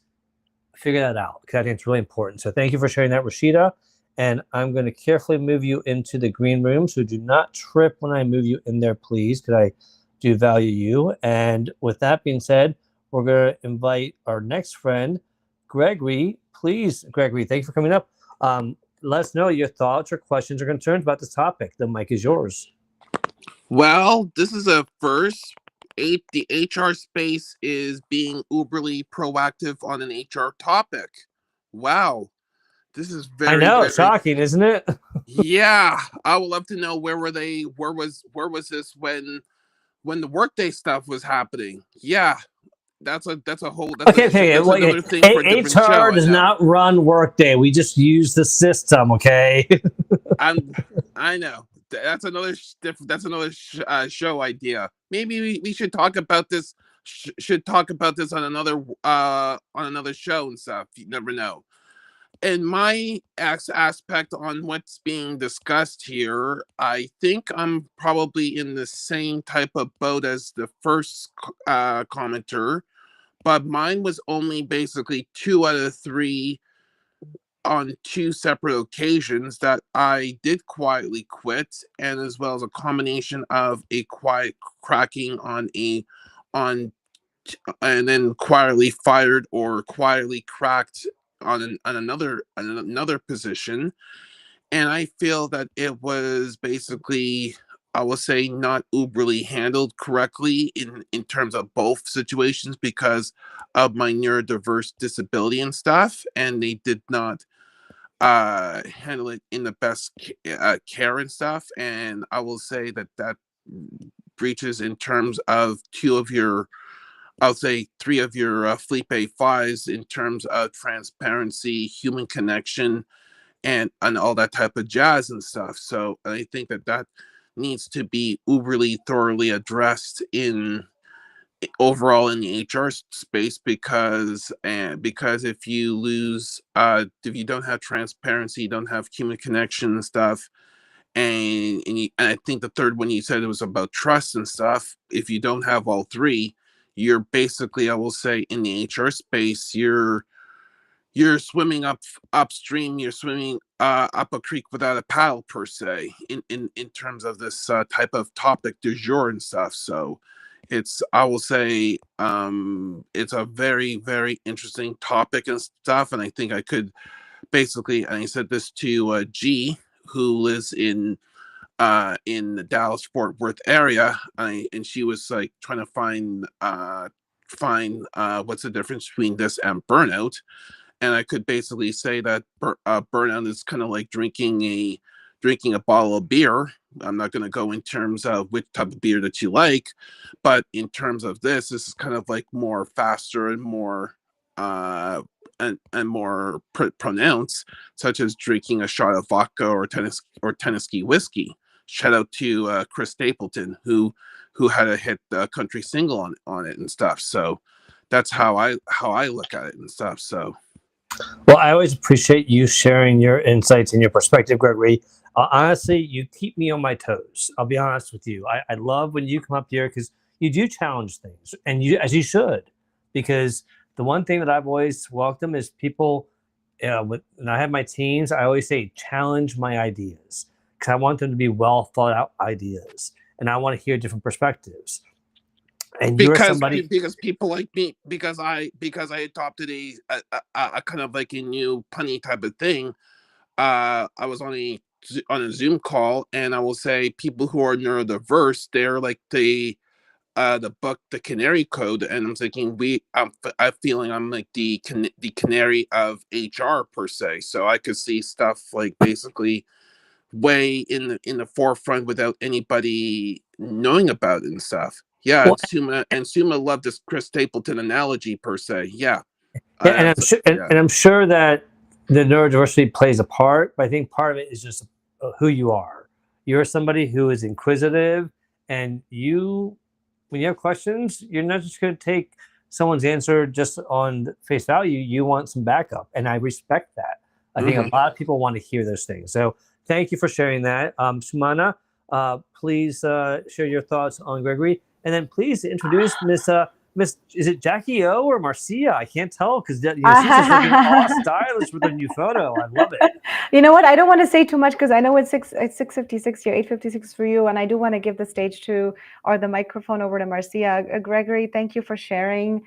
figure that out, because I think it's really important. So thank you for sharing that, Rashida. And I'm going to carefully move you into the green room. So do not trip when I move you in there, please, because I do value you. And with that being said, we're going to invite our next friend, Gregory. please, Gregory, thank you for coming up. Let us know your thoughts or questions or concerns about this topic. The mic is yours. Well, this is a first. The HR space is being uberly proactive on an HR topic. Wow. This is I very, know, very shocking, isn't it? yeah. I would love to know where was this when the workday stuff was happening. Yeah. That's Okay. Well, another thing for a different show. HR does not run Workday. We just use the system, okay? I know. That's another show idea. Maybe we should talk about this. Should talk about this on another show and stuff. You never know. And my aspect on what's being discussed here, I think I'm probably in the same type of boat as the first commenter, but mine was only basically 2 out of 3 on 2 separate occasions that I did quietly quit, and as well as a combination of a quiet cracking on and then quietly fired or quietly cracked on another position. And I feel that it was basically, I will say, not uberly handled correctly in terms of both situations because of my neurodiverse disability and stuff, and they did not handle it in the best care and stuff. And I will say that breaches in terms of 2 of your, I'll say 3 of your Felipe Fives in terms of transparency, human connection, and all that type of jazz and stuff. So I think that needs to be uberly thoroughly addressed overall in the HR space, because if you lose, if you don't have transparency, you don't have human connection and stuff, and I think the third one you said it was about trust and stuff. If you don't have all 3, you're basically, I will say, in the HR space, you're swimming upstream. You're swimming up a creek without a paddle, per se, in terms of this type of topic du jour and stuff. So it's, I will say, it's a very, very interesting topic and stuff. And I think I could basically, and I said this to G, who lives in the Dallas Fort Worth area, and she was like trying to find what's the difference between this and burnout. And I could basically say that burnout is kind of like drinking a bottle of beer. I'm not going to go in terms of which type of beer that you like, but in terms of this is kind of like more faster and more and more pronounced, such as drinking a shot of vodka or Tennessee whiskey. Shout out to Chris Stapleton, who had a hit country single on it and stuff. So that's how I look at it and stuff. So. Well, I always appreciate you sharing your insights and your perspective, Gregory. Honestly, you keep me on my toes. I'll be honest with you. I love when you come up here because you do challenge things, and as you should, because the one thing that I've always welcomed is people. When I have my teams, I always say challenge my ideas because I want them to be well thought out ideas, and I want to hear different perspectives. And you're somebody because people like me, because I adopted a kind of like a new punny type of thing. I was on a Zoom call, and I will say people who are neurodiverse, they're like the book The Canary Code, and I'm thinking I'm feeling I'm like the canary of HR, per se. So I could see stuff like basically way in the forefront without anybody knowing about it and stuff. Yeah, well, Suma loved this Chris Stapleton analogy, per se. Yeah. And I'm sure that the neurodiversity plays a part, but I think part of it is just who you are. You're somebody who is inquisitive, and when you have questions, you're not just going to take someone's answer just on face value. You want some backup, and I respect that. I think a lot of people want to hear those things. So thank you for sharing that. Sumana, please share your thoughts on Gregory. And then please introduce Miss, is it Jackie O or Marcia? I can't tell because she's just looking all stylish with her new photo. I love it. You know what? I don't want to say too much because I know it's 6:56 here, 8:56 for you, and I do want to give the stage or the microphone over to Marcia. Gregory, thank you for sharing.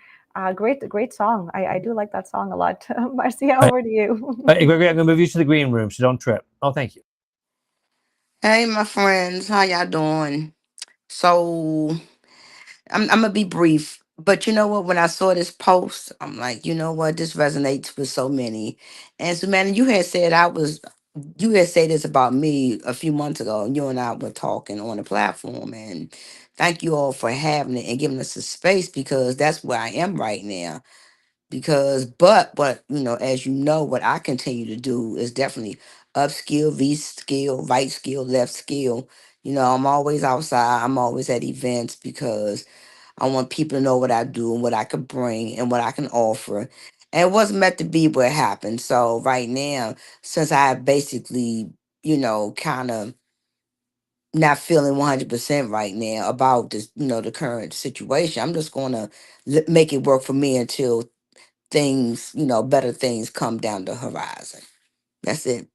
Great song. I do like that song a lot. Marcia, All over to you. right, Gregory, I'm going to move you to the green room, so don't trip. Oh, thank you. Hey, my friends, how y'all doing? So I'm gonna be brief, but you know what? When I saw this post, I'm like, you know what? This resonates with so many. And so, man, you had said this about me a few months ago, and you and I were talking on the platform. And thank you all for having it and giving us a space because that's where I am right now because but as you know what I continue to do is definitely upskill, reskill, right skill, left skill. I'm always outside, I'm always at events because I want people to know what I do and what I can bring and what I can offer. And it wasn't meant to be what happened. So right now, since I basically kind of not feeling 100% right now about this, the current situation, I'm just going to make it work for me until things, better things come down the horizon. That's it.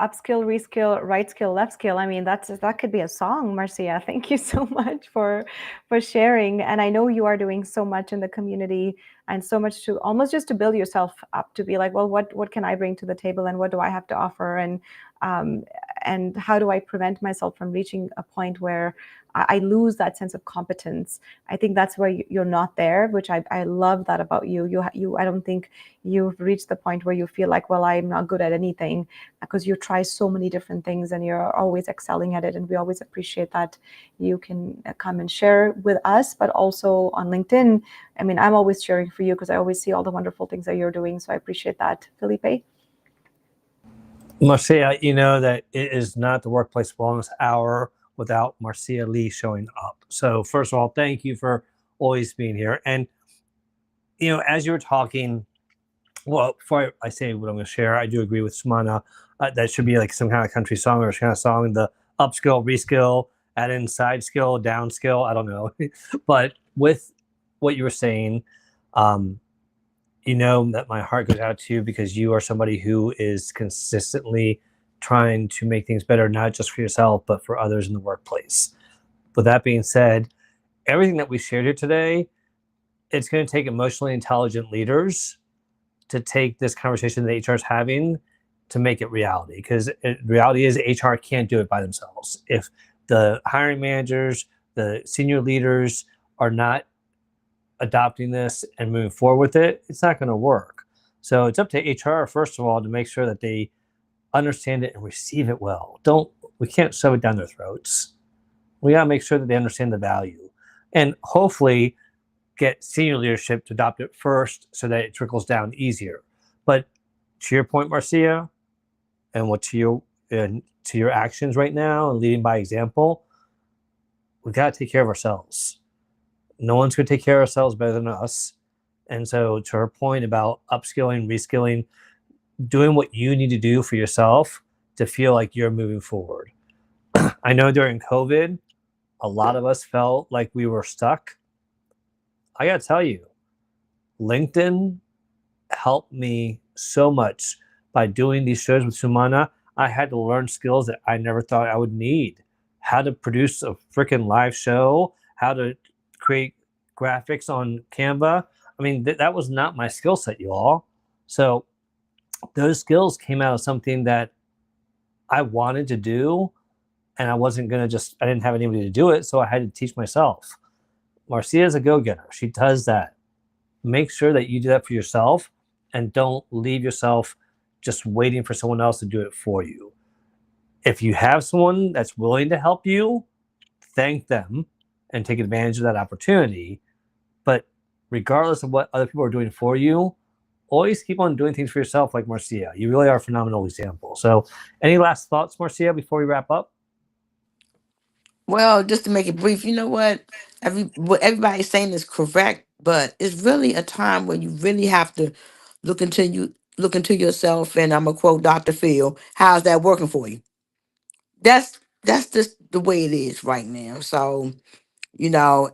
Upskill, reskill, right skill, left skill. I mean, that could be a song, Marcia. Thank you so much for sharing. And I know you are doing so much in the community and so much to almost just to build yourself up to be like, well, what can I bring to the table and what do I have to offer and how do I prevent myself from reaching a point where I lose that sense of competence. I think that's where you're not there, which I love that about you. You I don't think you've reached the point where you feel like, well, I'm not good at anything, because you try so many different things and you're always excelling at it. And we always appreciate that you can come and share with us, but also on LinkedIn. I mean, I'm always cheering for you because I always see all the wonderful things that you're doing. So I appreciate that. Felipe? Marcia, you know that it is not the Workplace Wellness Hour without Marcia Lee showing up. So first of all, thank you for always being here. And, as you were talking, well, before I say what I'm going to share, I do agree with Sumana. That should be like some kind of country song or some kind of song, the upskill, reskill, add in side skill, down skill. I don't know. But with what you were saying, that my heart goes out to you because you are somebody who is consistently trying to make things better, not just for yourself, but for others in the workplace. With that being said, everything that we shared here today, it's going to take emotionally intelligent leaders to take this conversation that HR is having to make it reality. Because reality is HR can't do it by themselves. If the hiring managers, the senior leaders are not adopting this and moving forward with it, it's not going to work. So it's up to HR, first of all, to make sure that they understand it and receive it well. We can't shove it down their throats. We got to make sure that they understand the value and hopefully get senior leadership to adopt it first so that it trickles down easier. But to your point, Marcia, and to your actions right now and leading by example, we got to take care of ourselves. No one's going to take care of ourselves better than us. And so to her point about upskilling, reskilling, doing what you need to do for yourself to feel like you're moving forward. I know during COVID, a lot of us felt like we were stuck. I got to tell you, LinkedIn helped me so much by doing these shows with Sumana. I had to learn skills that I never thought I would need. How to produce a freaking live show, how to create graphics on Canva. I mean, that was not my skill set, you all. So those skills came out of something that I wanted to do, and I wasn't going to I didn't have anybody to do it, so I had to teach myself. Marcia is a go-getter. She does that. Make sure that you do that for yourself and don't leave yourself just waiting for someone else to do it for you. If you have someone that's willing to help you, thank them and take advantage of that opportunity. But regardless of what other people are doing for you, always keep on doing things for yourself like Marcia. You really are a phenomenal example. So any last thoughts, Marcia, before we wrap up? Well, just to make it brief, you know what? What everybody's saying is correct, but it's really a time when you really have to look into yourself. And I'm gonna quote Dr. Phil. How's that working for you? That's just the way it is right now. So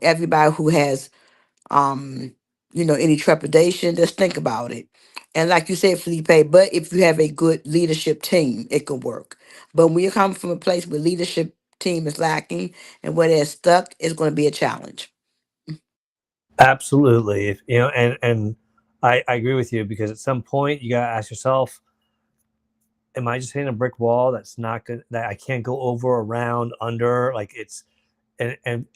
everybody who has any trepidation, just think about it. And like you said, Felipe, but if you have a good leadership team, it can work. But when you come from a place where leadership team is lacking and where they're stuck, it's going to be a challenge. Absolutely. And I agree with you, because at some point you gotta ask yourself, am I just hitting a brick wall that's not good, that I can't go over, around, under? Like, it's and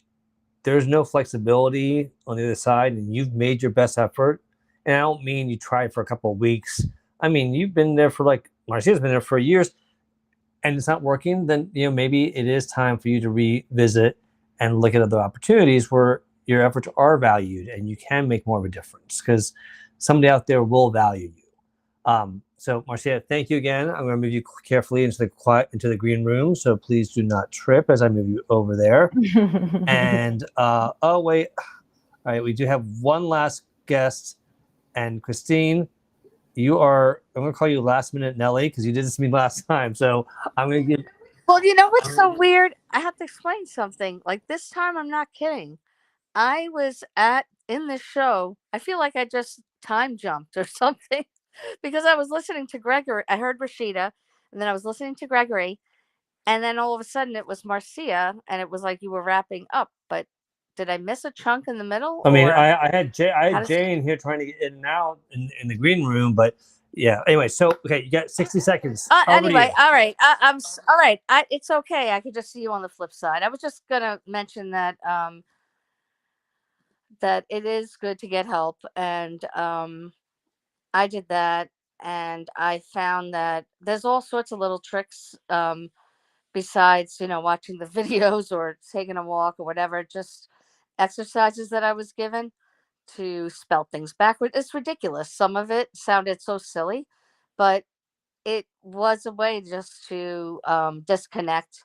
there's no flexibility on the other side, and you've made your best effort. And I don't mean you tried for a couple of weeks. I mean, you've been there for, like, Marcia's been there for years, and it's not working. Then maybe it is time for you to revisit and look at other opportunities where your efforts are valued and you can make more of a difference, because somebody out there will value you. So Marcia, thank you again. I'm going to move you carefully into the green room, so please do not trip as I move you over there. And oh wait, all right, we do have one last guest, and Christine, I'm going to call you last minute Nelly, because you did this to me last time. So I'm going to give. Well, you know what's so weird? I have to explain something. Like this time, I'm not kidding. I was in this show. I feel like I just time jumped or something because I was listening to Gregory. I heard Rashida, and then I was listening to Gregory, and then all of a sudden it was Marcia, and it was like you were wrapping up. But did I miss a chunk in the middle? I mean, Or I had how does Jay in here trying to get in and out in the green room, but yeah. Anyway, so okay, you got 60 seconds. Over to anyway, you. all right. All right. It's okay. I could just see you on the flip side. I was just gonna mention that that it is good to get help, and I did that, and I found that there's all sorts of little tricks besides watching the videos or taking a walk or whatever. Just exercises that I was given to spell things backward. It's ridiculous. Some of it sounded so silly, but it was a way just to disconnect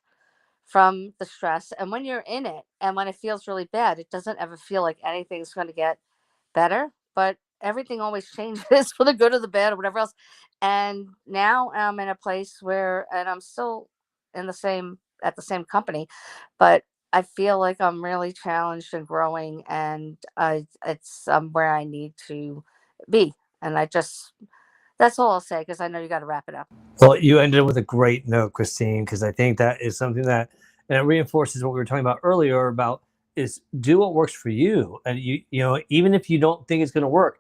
from the stress. And when you're in it and when it feels really bad, it doesn't ever feel like anything's going to get better, but everything always changes for the good or the bad or whatever else. And now I'm in a place where, and I'm still at the same company, but I feel like I'm really challenged and growing, and it's where I need to be. And that's all I'll say, because I know you got to wrap it up. Well, you ended with a great note, Christine, because I think that is something that, and it reinforces what we were talking about earlier about, is do what works for you. And even if you don't think it's going to work,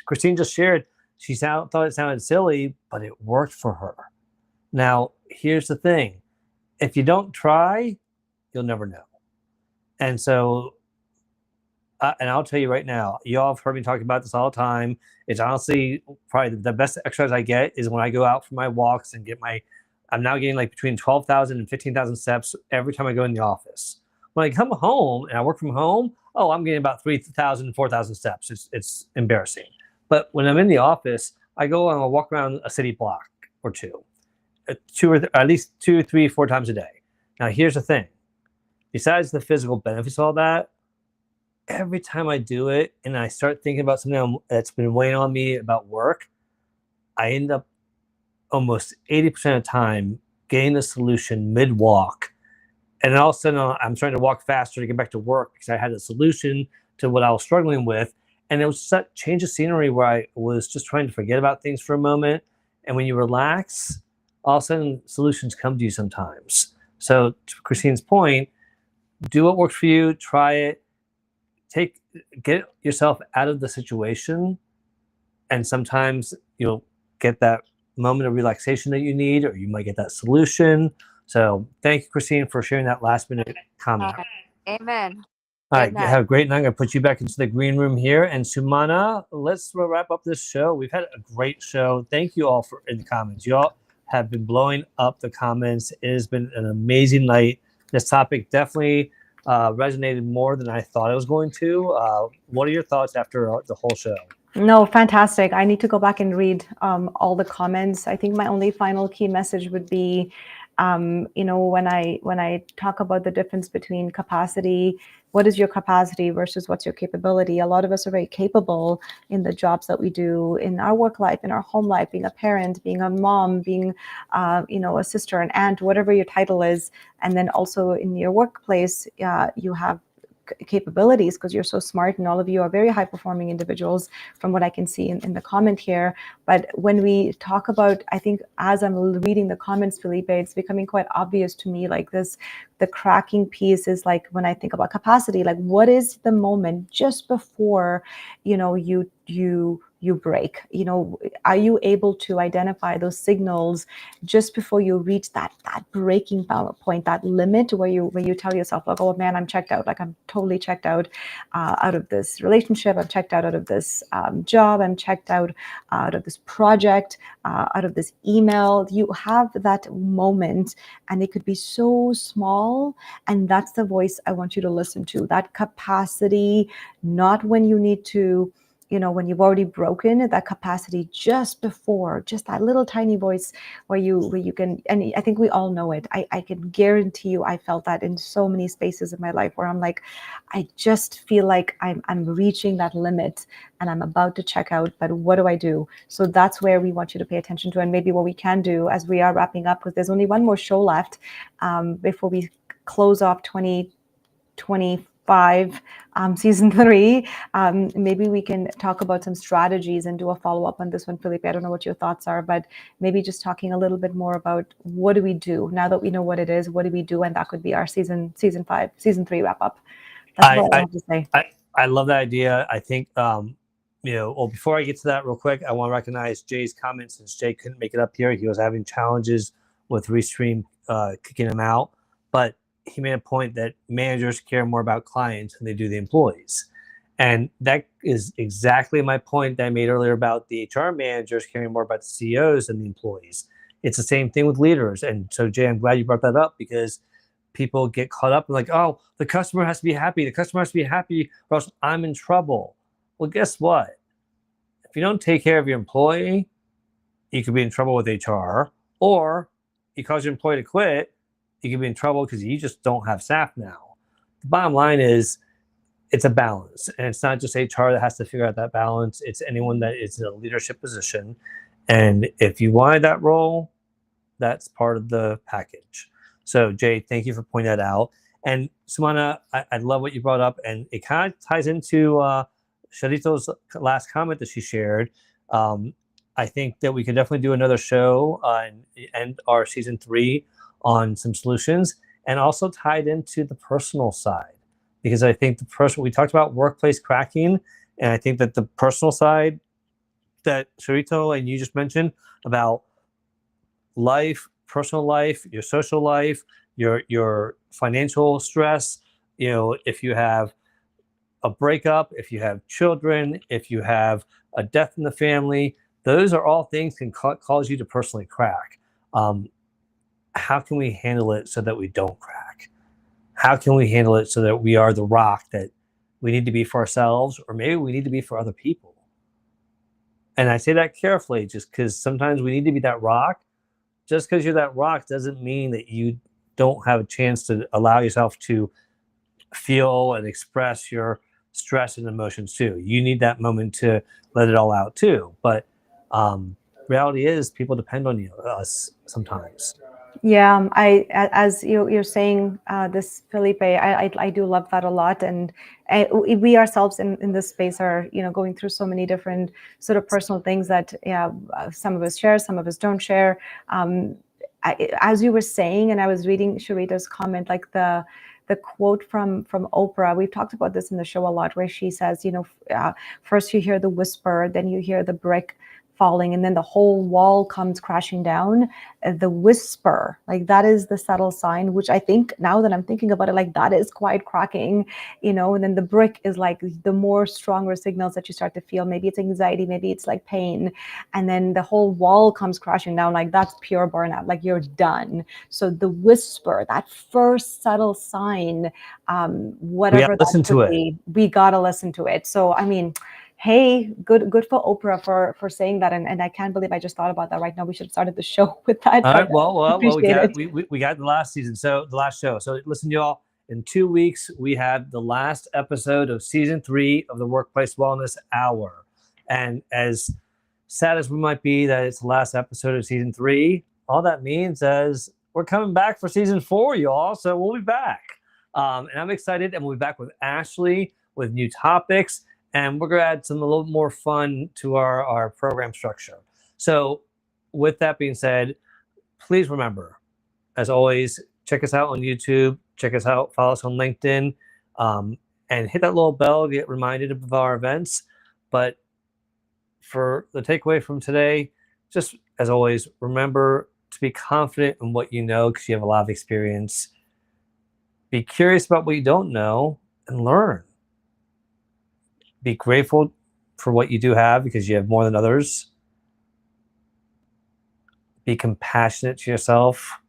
Christine just shared, thought it sounded silly, but it worked for her. Now, here's the thing. If you don't try, you'll never know. And so, and I'll tell you right now, you all have heard me talk about this all the time. It's honestly probably the best exercise I get is when I go out for my walks and I'm now getting like between 12,000 and 15,000 steps every time I go in the office. When I come home and I work from home, I'm getting about 3,000, 4,000 steps. It's embarrassing. But when I'm in the office, I go and I'll walk around a city block or two, at least 2, 3, 4 times a day. Now, here's the thing. Besides the physical benefits of all that, every time I do it and I start thinking about something that's been weighing on me about work, I end up almost 80% of the time getting the solution mid-walk. And then all of a sudden, I'm trying to walk faster to get back to work because I had a solution to what I was struggling with. And it was such change of scenery where I was just trying to forget about things for a moment. And when you relax, all of a sudden, solutions come to you sometimes. So to Christine's point, do what works for you, try it, get yourself out of the situation. And sometimes you'll get that moment of relaxation that you need, or you might get that solution. So thank you, Christine, for sharing that last minute comment. Amen. All right, have a great night. I'm going to put you back into the green room here. And Sumana, let's wrap up this show. We've had a great show. Thank you all in the comments. You all have been blowing up the comments. It has been an amazing night. This topic definitely resonated more than I thought it was going to. What are your thoughts after the whole show? No, fantastic. I need to go back and read all the comments. I think my only final key message would be, when I talk about the difference between capacity, what is your capacity versus what's your capability? A lot of us are very capable in the jobs that we do, in our work life, in our home life, being a parent, being a mom, being, a sister, an aunt, whatever your title is. And then also in your workplace, you have capabilities, because you're so smart and all of you are very high performing individuals from what I can see in the comment here. But when we talk about, I think as I'm reading the comments, Felipe, it's becoming quite obvious to me, like the cracking piece is like, when I think about capacity, like what is the moment just before, you break? Are you able to identify those signals just before you reach that breaking point, that limit where you tell yourself, like, oh man, I'm checked out, like I'm totally checked out of this relationship, I'm checked out of this job, I'm checked out of this project, out of this email? You have that moment, and it could be so small, and that's the voice I want you to listen to. That capacity, not when you need to, when you've already broken, that capacity just before, just that little tiny voice where you can, and I think we all know it. I can guarantee you, I felt that in so many spaces in my life where I'm like, I just feel like I'm reaching that limit and I'm about to check out, but what do I do? So that's where we want you to pay attention to, and maybe what we can do as we are wrapping up, because there's only one more show left before we close off 2025 season 3. Maybe we can talk about some strategies and do a follow-up on this one, Felipe. I don't know what your thoughts are, but maybe just talking a little bit more about what do we do now that we know what it is, what do we do? And that could be our season 3 wrap up. That's what I have to say. I love that idea. I think, before I get to that real quick, I want to recognize Jay's comments, since Jay couldn't make it up here. He was having challenges with Restream kicking him out, but he made a point that managers care more about clients than they do the employees. And that is exactly my point that I made earlier about the HR managers caring more about the CEOs than the employees. It's the same thing with leaders. And so, Jay, I'm glad you brought that up, because people get caught up in like, oh, the customer has to be happy. The customer has to be happy or else I'm in trouble. Well, guess what? If you don't take care of your employee, you could be in trouble with HR, or you cause your employee to quit, you could be in trouble because you just don't have staff now. The bottom line is, it's a balance, and it's not just HR that has to figure out that balance. It's anyone that is in a leadership position, and if you wanted that role, that's part of the package. So, Jay, thank you for pointing that out. And Sumana, I love what you brought up, and it kind of ties into Sharito's last comment that she shared. I think that we could definitely do another show and end our season 3 on some solutions, and also tied into the personal side, because I think we talked about workplace cracking, and I think that the personal side that Sharito and you just mentioned about life, personal life, your social life, your financial stress, if you have a breakup, if you have children, if you have a death in the family, those are all things can cause you to personally crack. How can we handle it so that we don't crack? How can we handle it so that we are the rock that we need to be for ourselves, or maybe we need to be for other people? And I say that carefully, just because sometimes we need to be that rock. Just because you're that rock doesn't mean that you don't have a chance to allow yourself to feel and express your stress and emotions too. You need that moment to let it all out too. But reality is, people depend on us sometimes. Yeah, as you're saying this, Felipe, I do love that a lot, and we ourselves in this space are going through so many different sort of personal things that some of us share, some of us don't share. As you were saying, and I was reading Sharita's comment, like the quote from Oprah. We've talked about this in the show a lot, where she says, first you hear the whisper, then you hear the brick falling, and then the whole wall comes crashing down. The whisper, like that is the subtle sign, which I think now that I'm thinking about it, like that is quite cracking, and then the brick is like the more stronger signals that you start to feel. Maybe it's anxiety, maybe it's like pain, and then the whole wall comes crashing down. Like that's pure burnout, like you're done. So the whisper, that first subtle sign, whatever that listen to be, we gotta listen to it. So I mean, hey, good for Oprah for saying that, and I can't believe I just thought about that right now. We should have started the show with that. All right, well, we got the last season, so the last show. So listen, y'all. In 2 weeks, we have the last episode of season 3 of the Workplace Wellness Hour. And as sad as we might be that it's the last episode of season 3, all that means is we're coming back for season 4, y'all. So we'll be back. And I'm excited, and we'll be back with Ashley with new topics, and we're going to add a little more fun to our program structure. So with that being said, please remember, as always, check us out on YouTube, check us out, follow us on LinkedIn, and hit that little bell to get reminded of our events. But for the takeaway from today, just as always, remember to be confident in what you know because you have a lot of experience. Be curious about what you don't know and learn. Be grateful for what you do have because you have more than others. Be compassionate to yourself.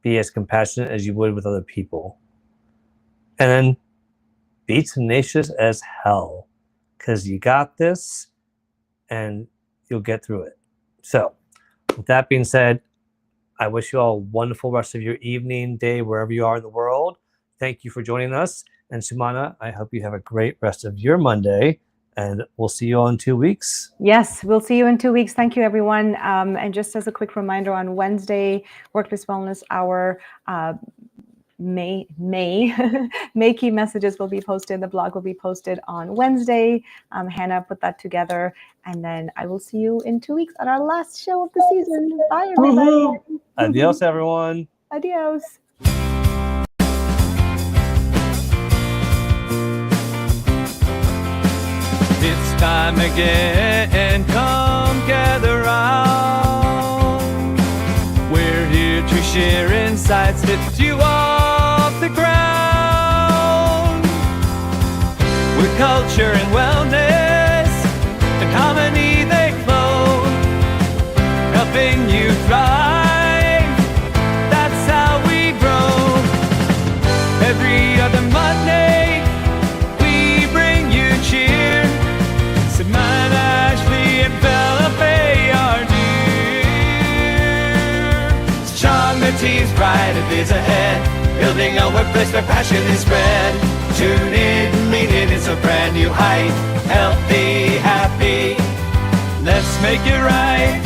Be as compassionate as you would with other people. And then be tenacious as hell because you got this and you'll get through it. So with that being said, I wish you all a wonderful rest of your evening, day, wherever you are in the world. Thank you for joining us. And Sumana, I hope you have a great rest of your Monday, and we'll see you all in 2 weeks. Yes, we'll see you in 2 weeks. Thank you, everyone. And just as a quick reminder, on Wednesday, Workplace Wellness Hour, May key messages will be posted. The blog will be posted on Wednesday. Hannah put that together. And then I will see you in 2 weeks at our last show of the season. Bye, everybody. Adios, everyone. Adios. It's time again, come gather round. We're here to share insights, lift you off the ground. With culture and wellness, and harmony they flow, helping you thrive, that's how we grow. Every other Monday, we bring you cheer. Mine, Ashley, and Felipe are dear. Strong, the team's bright, and days ahead. Building a workplace where passion is spread. Tune in, meet it, it's a brand new height. Healthy, happy, let's make it right.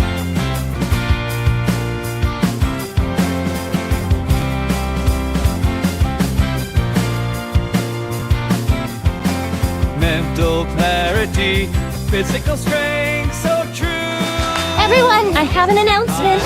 Mental clarity, physical strength, so true. Everyone, I have an announcement.